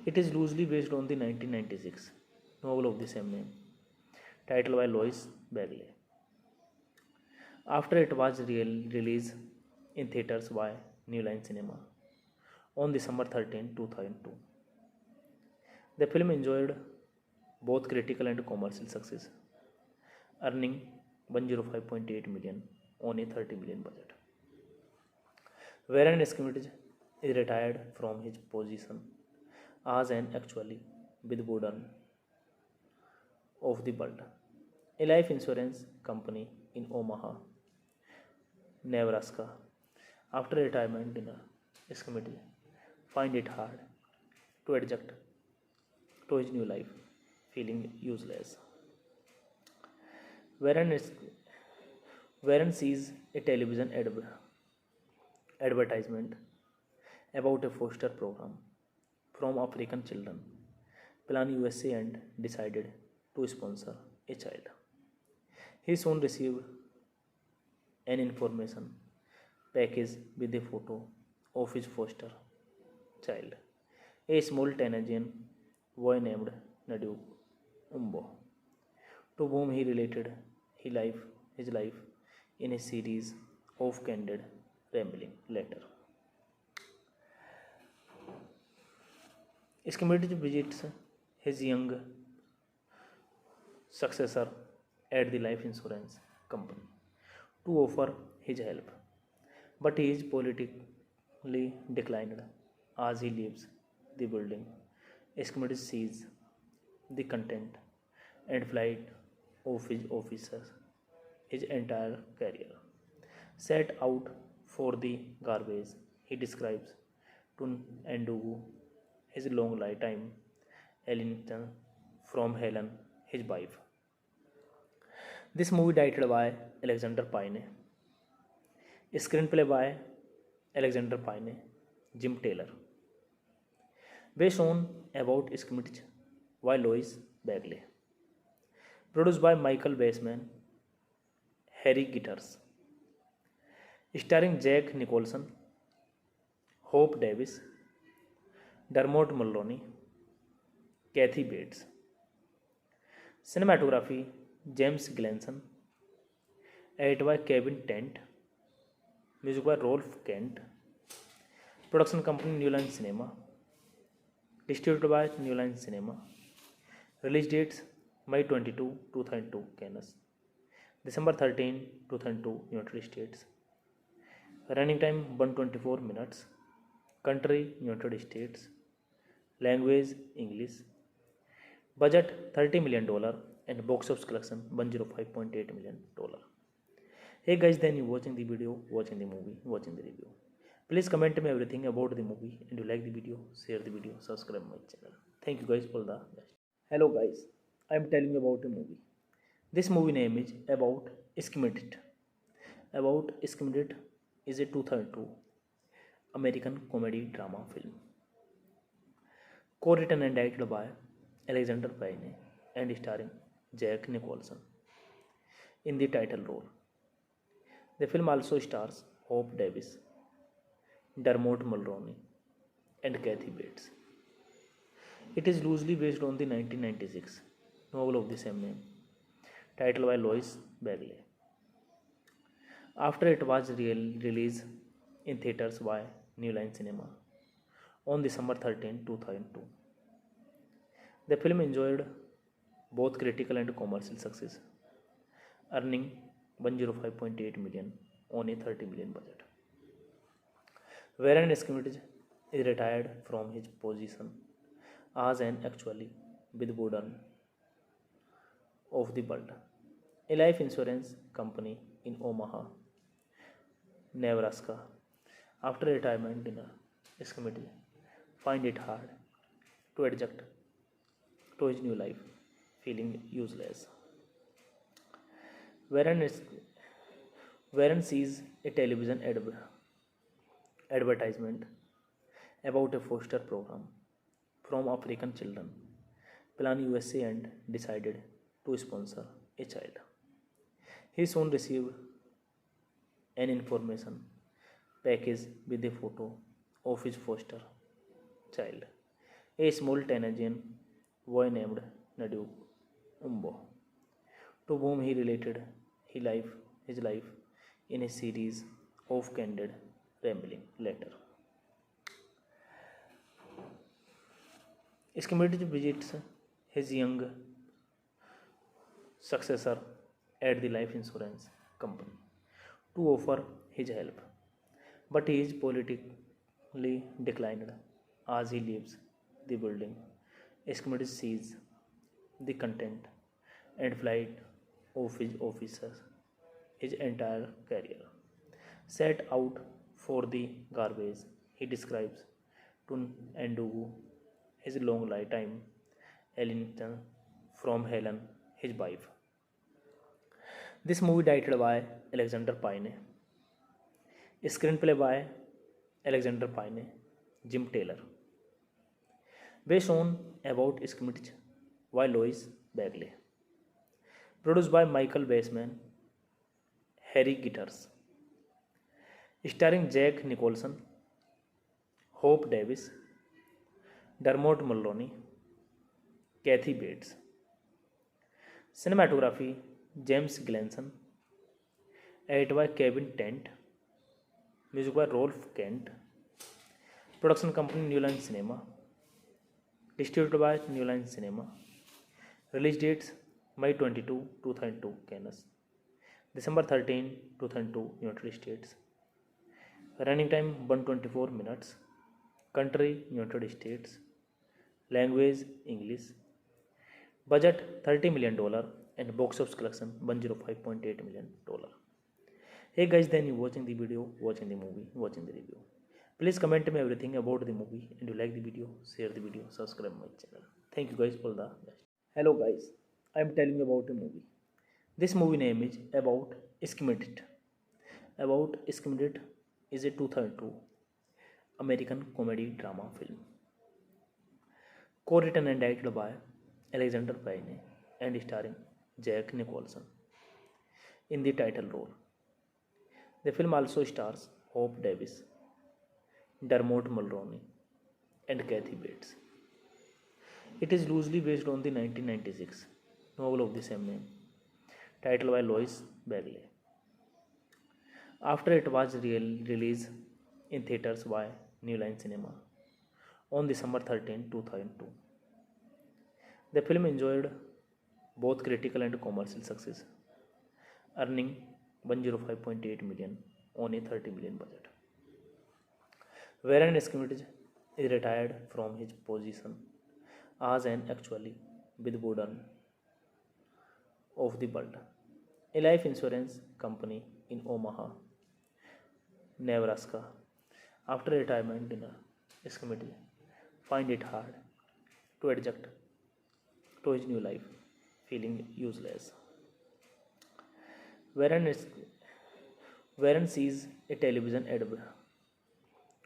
It is loosely based on the 1996 novel of the same name, titled by Louise Bagley. After it was released in theaters by New Line Cinema on December 13, 2002. The film enjoyed both critical and commercial success, earning $105.8 million on a $30 million budget. Warren Schmidt is retired from his position as an actually with burden of the world, a life insurance company in Omaha, Nebraska. After retirement dinner, Schmidt find it hard to adjust to his new life, feeling useless. Warren, Warren sees a television advertisement about a foster program from African children, Plan USA, and decided to sponsor a child. He soon received an information package with a photo of his foster child, a small Tanzanian boy named Nadu Umbo, to whom he related his life in a series of candid rambling letter. Schmidt visits his young successor at the life insurance company to offer his help, but he is politically declined as he leaves the building. Schmidt sees the content and flight of his officers, his entire career, set out for the garbage. He describes to Ndugu his long lifetime alienation from Helen, his wife. This movie directed by Alexander Payne, screenplay by Alexander Payne, Jim Taylor, based on About Schmidt by Louise Bagley, produced by Michael Bassman, Harry Gitters, starring Jack Nicholson, Hope Davis, Dermot Mulroney, Kathy Bates. Cinematography James Gleason, edited by Kevin Tent, music by Rolf Kent, production company New Line Cinema, distributed by New Line Cinema. Release dates May 22, 2002 Cannes, December 13, 2002 United States. Running time 124 minutes. Country United States. Language English. Budget $30 million and box office collection $105.8 million. Hey guys, then you watching the video, watching the movie, watching the review. Please comment me everything about the movie, and you like the video, share the video, subscribe my channel. Thank you guys for the best. Hello guys, I am telling you about a movie. This movie name is About Schmidt. About Schmidt is a 2002 American comedy drama film, co-written and directed by Alexander Payne and starring Jack Nicholson in the title role. The film also stars Hope Davis, Dermot Mulroney, and Kathy Bates. It is loosely based on the 1996 novel of the same name, titled by Louise Bagley. After it was released in theaters by New Line Cinema on December 13, 2002. The film enjoyed both critical and commercial success, earning $105.8 million on a $30 million budget. Warren Schmidt is retired from his position as an actually with burden of the world, a life insurance company in Omaha, Nebraska. After retirement dinner, his committee find it hard to adjust to his new life, feeling useless. Warren, is, Warren sees a television advertisement about a foster program from African children, Plan USA, and decided to sponsor a child. He soon received an information package with a photo of his foster child, a small Tanzanian boy named Nadu Umbo, to whom he related his life in a series of candid rambling letter. Schmidt visits his young successor at the life insurance company to offer his help, but he is politically declined as he leaves the building. Schmidt sees the content and flight of his officers, his entire career, set out for the garbage. He describes to Ndugu his long lifetime alienation from Helen, his wife. This movie directed by Alexander Payne, screenplay by Alexander Payne, Jim Taylor, based on about Schmidt by Lois Bagley, produced by Michael Baseman, Harry Gitters, starring Jack Nicholson, Hope Davis, Dermot Mulroney, Kathy Bates. Cinematography James Gleason, edited by Kevin Tent, music by Rolf Kent, production company New Line Cinema, distributed by New Line Cinema, release dates May 22, 2002 Cannes, December 13, 2002 United States, running time 124 minutes, country United States, language English, budget $30 million and box office collection $105.8 million. Hey guys, then you watching the video, watching the movie, watching the review. Please comment me everything about the movie, and you like the video, share the video, subscribe my channel. Thank you guys for the best. Hello guys, I am telling you about a movie. This movie name is About Schmidt. About Schmidt is a 2002 American comedy drama film, co-written and directed by Alexander Payne and starring Jack Nicholson in the title role. The film also stars Hope Davis, Dermot Mulroney, and Kathy Bates. It is loosely based on the 1996 novel of the same name, titled by Lois Bagley. After it was released in theaters by New Line Cinema on December 13, 2002, the film enjoyed both critical and commercial success, earning $105.8 million on a $30 million budget. Warren Schmidt is retired from his position as an actually with burden of the world, a life insurance company in Omaha, Nebraska. After retirement dinner, Schmidt find it hard to adjust to his new life, feeling useless. Warren, is, Warren sees a television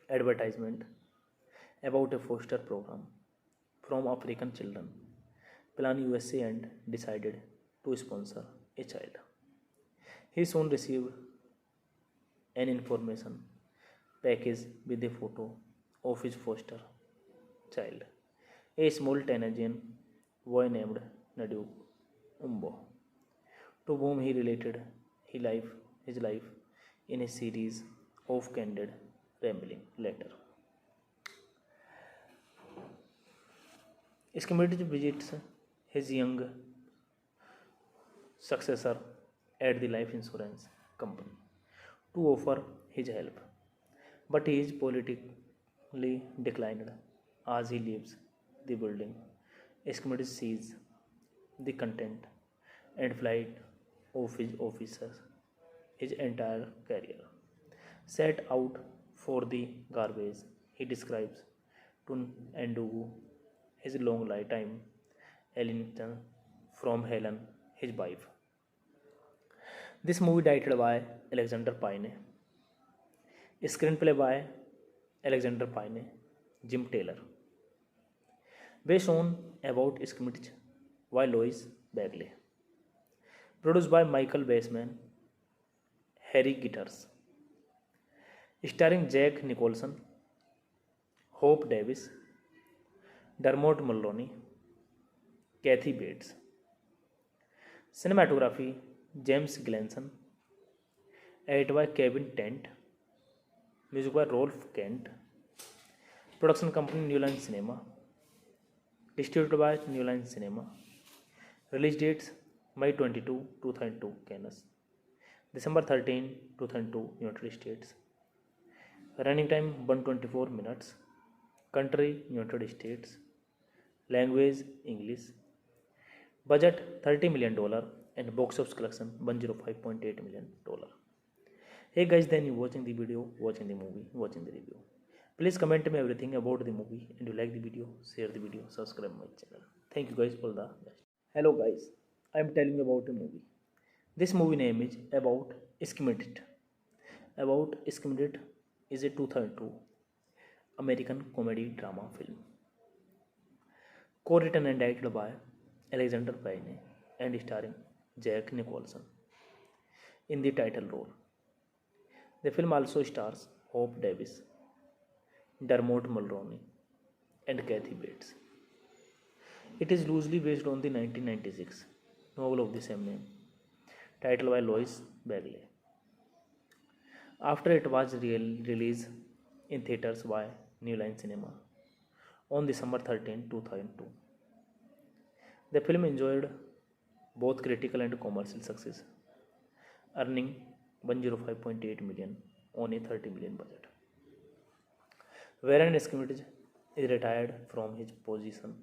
advertisement about a foster program from African children, Plan USA, and decided to sponsor a child. He soon received an information package with a photo of his foster child, a small Tanzanian boy named Nadu Umbo, to whom he related his life in a series of candid rambling letter. Schmidt visits his young successor at the life insurance company to offer his help, but he is politically declined as he leaves the building. Schmidt sees the content and flight of his officers. His entire career set out for the garbage. He describes to Endugu his long lifetime Ellington from Helen, his wife. This movie directed by Alexander Payne. Screenplay by Alexander Payne, Jim Taylor. Based on About Schmidt by Lois Bagley. Produced by Michael Baseman, Harry Gitters. Starring Jack Nicholson, Hope Davis, Dermot Mulroney, Kathy Bates. Cinematography James Gleason. Edited by Kevin Tent. Music by Rolf Kent. Production company New Line Cinema. Distributed by New Line Cinema. Release dates May 22, 2002 Cannes, December 13, 2002 United States. Running time 124 minutes. Country United States. Language English. Budget $30 million and box office collection $105.8 million. Hey guys, then you watching the video, watching the movie, watching the review. Please comment me everything about the movie, and you like the video, share the video, subscribe my channel. Thank you guys, all the best. Hello guys, I am telling you about a movie. This movie name is About Schmidt. About Schmidt is a 2002 American comedy drama film. Co-written and directed by Alexander Payne and starring Jack Nicholson in the title role. The film also stars Hope Davis, Dermot Mulroney, and Kathy Bates. It is loosely based on the 1996 novel of the same name, titled by Lois Bagley. After it was released in theaters by New Line Cinema on December 13, 2002. The film enjoyed both critical and commercial success, earning $105.8 million on a $30 million budget. Wherein Schmidt is retired from his position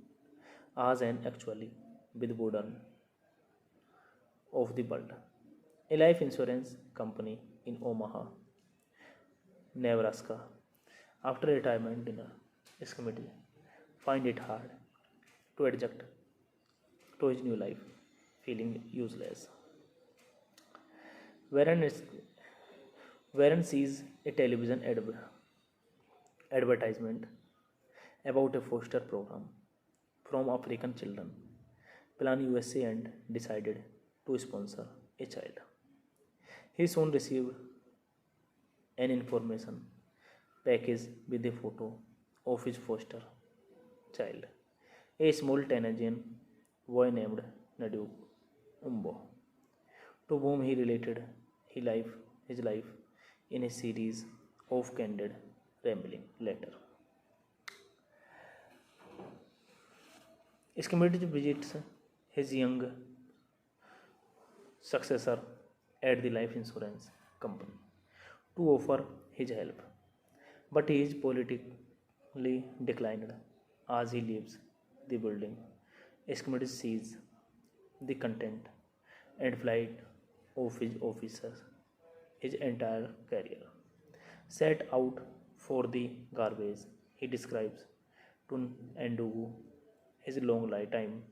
as an actually with burden of the world, a life insurance company in Omaha, Nebraska. After retirement dinner, Schmidt find it hard to adjust to his new life, feeling useless. Warren sees a television advertisement about a foster program from African children, Plan USA, and decided to sponsor a child. He soon received an information package with a photo of his foster child, a small Tanzanian boy named Nadu Umbo, to whom he related his life in a series of candid rambling letter. Schmidt visits his young successor at the life insurance company to offer his help, but he is politically declined as he leaves the building. Schmidt sees the content and flight of his officers. His entire career set out for the garbage. He describes to Endugu his long lifetime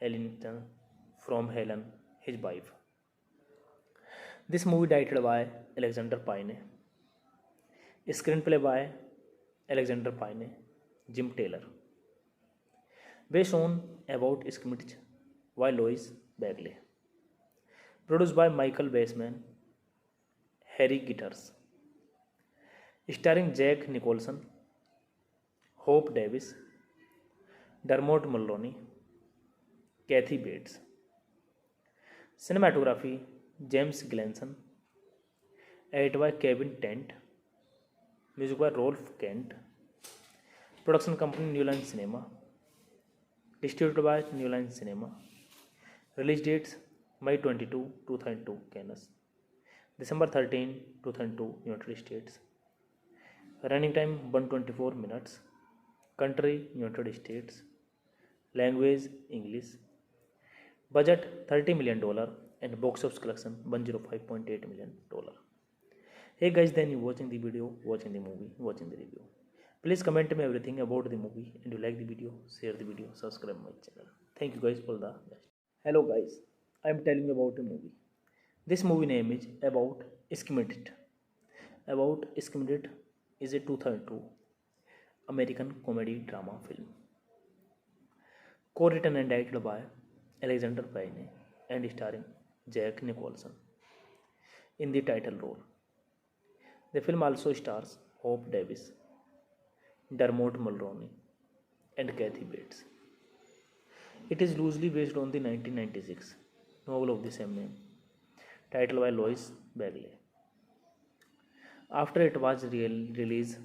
Ellington from Helen, his wife. This movie directed by Alexander Payne. Screenplay by Alexander Payne, Jim Taylor. Based on About Schmidt by Lois Bagley. Produced by Michael Baseman, Harry Gitters. Starring Jack Nicholson, Hope Davis, Dermot Mulroney, Kathy Bates. Cinematography James Gleason. Edited by Kevin Tent. Music by Rolf Kent. Production company New Line Cinema. Distributed by New Line Cinema. Release dates May 22, 2002 Cannes, December 13, 2002 United States. Running time 124 minutes. Country United States. Language English. Budget $30 million and box office collection $105.8 million. Hey guys, then you watching the video, watching the movie, watching the review. Please comment me everything about the movie, and you like the video, share the video, subscribe my channel. Thank you guys for the best. Hello guys, I am telling you about a movie. This movie name is About Schmidt. About Schmidt is a 2002 American comedy drama film, co-written and directed by Alexander Payne and starring Jack Nicholson in the title role. The film also stars Hope Davis, Dermot Mulroney, and Kathy Bates. It is loosely based on the 1996 novel of the same name, titled by Louise Bagley. After it was released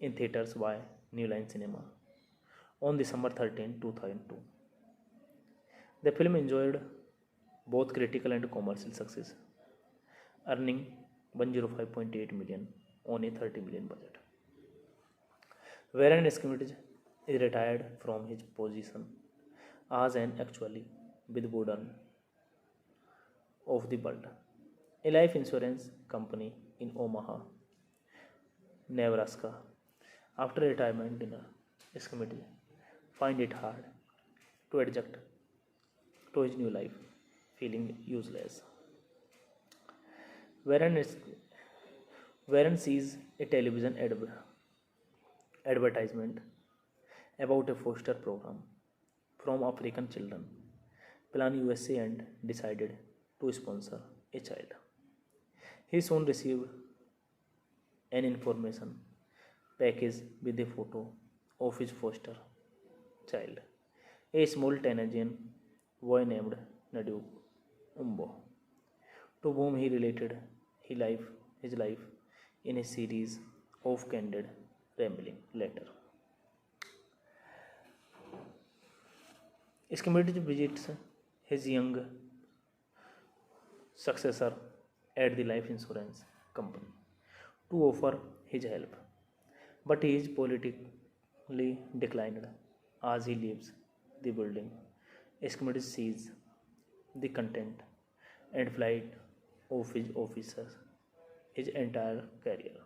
in theaters by New Line Cinema on December 13, 2002. The film enjoyed both critical and commercial success, earning $105.8 million on a $30 million budget. Warren Schmidt is retired from his position as an actuary with Burden of the World, a life insurance company in Omaha, Nebraska. After retirement, Schmidt finds it hard to adjust to his new life, feeling useless. Warren, Warren sees a television advertisement about a foster program from African children, Plan USA, and decided to sponsor a child. He soon received an information package with a photo of his foster child, a small Tanzanian boy named Nadu Umbo, to whom he related his life in a series of candid rambling letter. Schmidt visits his young successor at the life insurance company to offer his help, but he is politically declined as he leaves the building. Schmidt sees the content and flight of his officers, his entire career,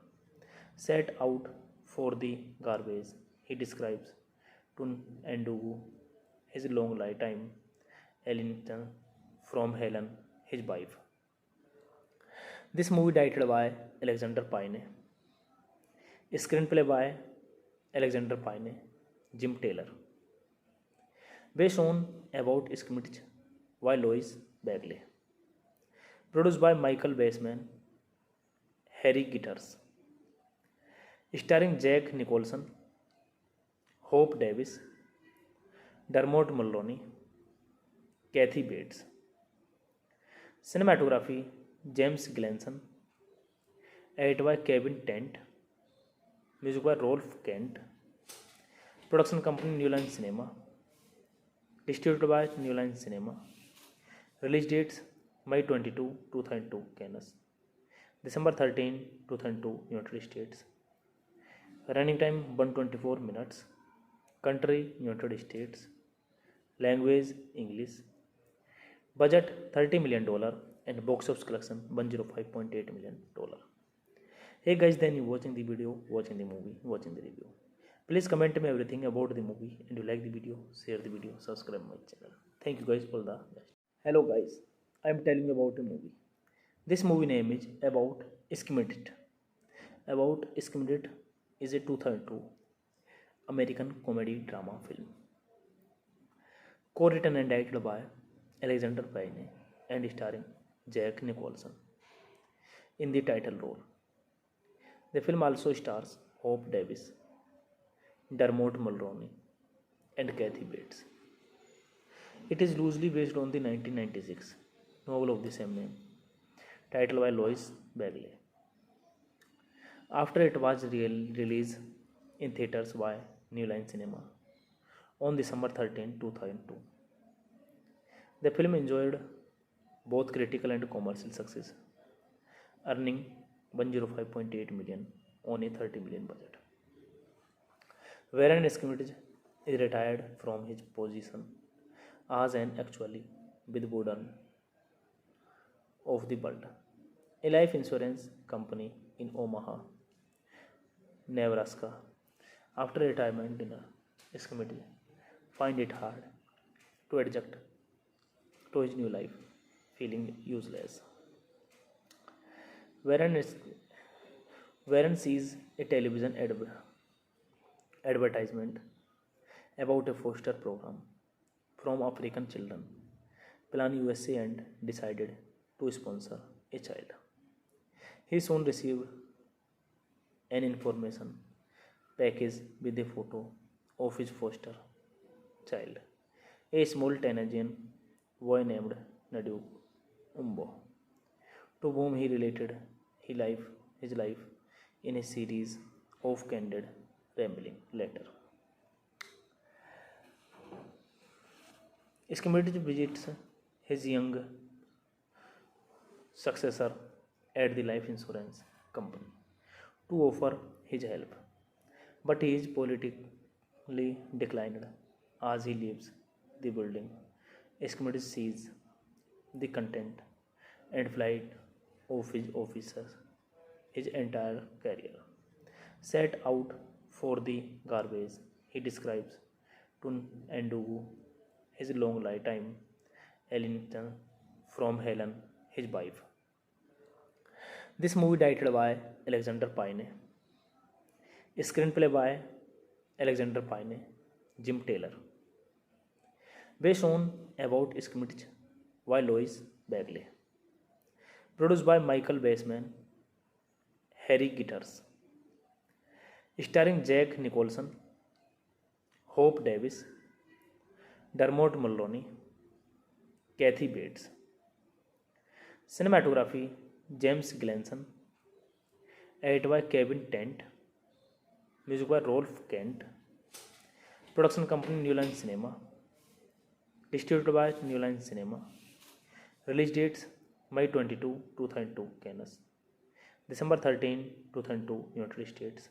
set out for the garbage. He describes to Ndugu his long lifetime alienation from Helen, his wife. This movie directed by Alexander Payne, screenplay by Alexander Payne, Jim Taylor, based on About Schmidt by Louise Bagley, produced by Michael Baseman, Harry Gitters, starring Jack Nicholson, Hope Davis, Dermot Mulroney, Kathy Bates. Cinematography James Gleason, edited by Kevin Tent, music by Rolf Kent, production company New Line Cinema, distributed by New Line Cinema. Release dates May 22, 2002 Cannes, December 13, 2002 United States. Running time 124 minutes. Country United States. Language English. Budget $30 million and box office collection $105.8 million. Hey guys, then you watching the video, watching the movie, watching the review. Please comment me everything about the movie, and you like the video, share the video, subscribe my channel. Thank you guys for the best. Hello guys, I am telling you about a movie. This movie name is About Schmidt. About Schmidt is a 2002 American comedy drama film, co-written and directed by Alexander Payne and starring Jack Nicholson in the title role. The film also stars Hope Davis, Dermot Mulroney, and Kathy Bates. It is loosely based on the 1996 novel of the same name, titled by Louise Bagley. After it was released in theaters by New Line Cinema on December 13, 2002. The film enjoyed both critical and commercial success, earning $105.8 million on a 30 million budget. Warren Schmidt is retired from his position as an actually with Wooden of the world, a life insurance company in Omaha, Nebraska. After retirement dinner, Schmidt find it hard to adjust to his new life, feeling useless. Warren, is, Warren sees a television advertisement about a foster program from African children, Plan USA, and decided to sponsor a child. He soon received an information package with a photo of his foster child, a small Tanzanian boy named Nadu Umbo, to whom he related his life in a series of candid rambling letter. Schmidt visits his young successor at the life insurance company to offer his help, but he is politically declined as he leaves the building. Schmidt sees the content and flight of his officers, his entire career, set out for the garbage. He describes to Andugu his long lifetime alienation from Helen, his wife. This movie directed by Alexander Payne, screenplay by Alexander Payne, Jim Taylor, based on about Schmidt by Lois Bagley, produced by Michael Baseman, Harry Gitters, starring Jack Nicholson, Hope Davis, Dermot Mulroney, Kathy Bates. Cinematography James Gleason, edited by Kevin Tent, music by Rolf Kent, production company New Line Cinema, distributed by New Line Cinema, release dates May 22, 2002 Cannes, December 13, 2002 United States,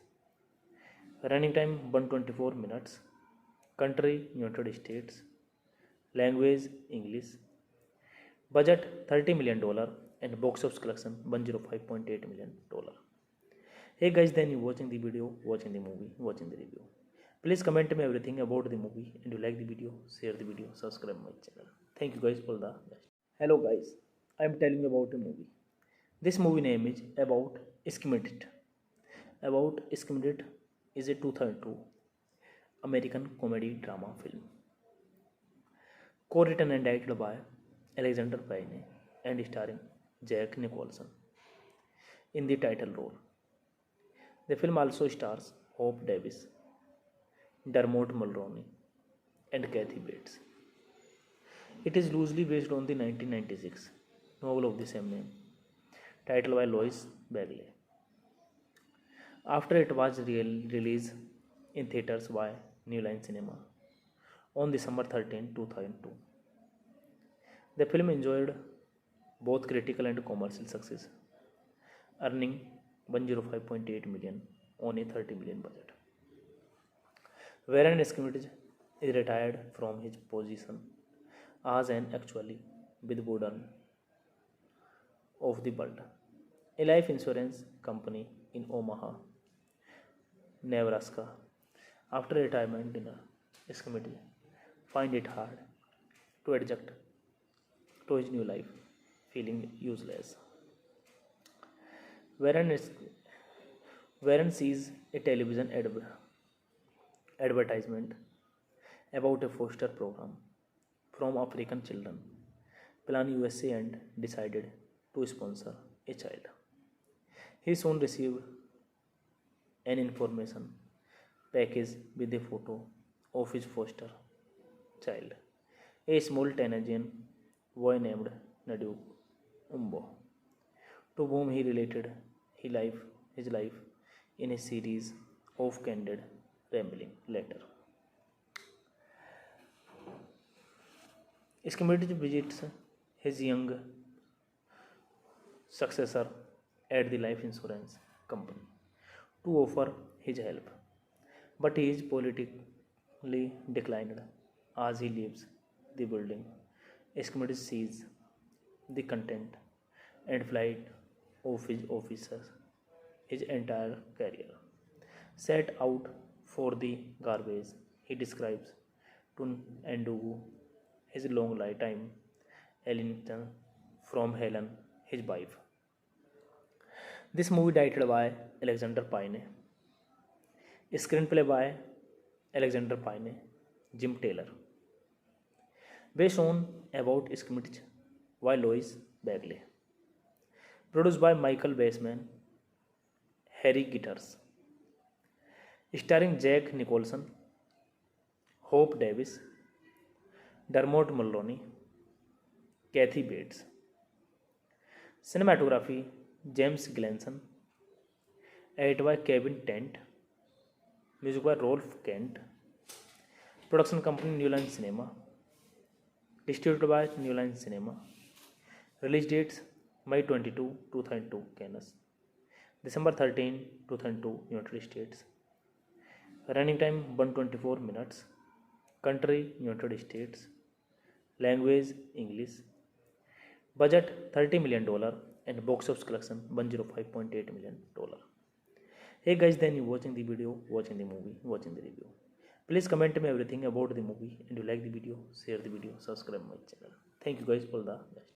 running time 124 minutes, country United States, language English, budget $30 million and box office collection $105.8 million. Hey guys, then you watching the video, watching the movie, watching the review. Please comment me everything about the movie, and you like the video, share the video, subscribe my channel. Thank you guys, all the best. Hello guys, I am telling you about a movie. This movie name is About Schmidt. About Schmidt is a 2002 American comedy drama film, co-written and directed by Alexander Payne and starring Jack Nicholson in the title role. The film also stars Hope Davis, Dermot Mulroney, and Kathy Bates. It is loosely based on the 1996 novel of the same name, titled by Lois Bagley. After it was released in theaters by New Line Cinema on December 13, 2002. The film enjoyed both critical and commercial success, earning $105.8 million on a $30 million budget. Warren Schmidt is retired from his position as an actually with Wooden of the world, a life insurance company in Omaha, Nebraska. After retirement dinner, Schmidt find it hard to adjust to his new life, feeling useless. Warren, Warren sees a television advertisement about a foster program from African children, Plan USA, and decided to sponsor a child. He soon received an information package with a photo of his foster child, a small Tanzanian boy named Nadu Umbo, to whom he related his life in a series of candid rambling letter. Schmidt visits his young successor at the life insurance company to offer his help, but he is politically declined as he leaves the building. Schmidt sees the content and flight of his officers. His entire career set out for the garbage. He describes to Ndugu his long lifetime alienation from Helen, his wife. This movie directed by Alexander Payne, screenplay by Alexander Payne, Jim Taylor, based on about Schmidt by Lois Bagley, produced by Michael Baseman, Harry Gitters, starring Jack Nicholson, Hope Davis, Dermot Mulroney, Kathy Bates. Cinematography James Gleason, edited by Kevin Tent, music by Rolf Kent, production company New Line Cinema, distributed by New Line Cinema. Release dates May 22, 2002, Cannes, December 13, 2002, United States. Running time 124 minutes. Country United States. Language English. Budget $30 million and box office collection $105.8 million. Hey guys, then you watching the video, watching the movie, watching the review. Please comment me everything about the movie, and you like the video, share the video, subscribe my channel. Thank you guys for the best.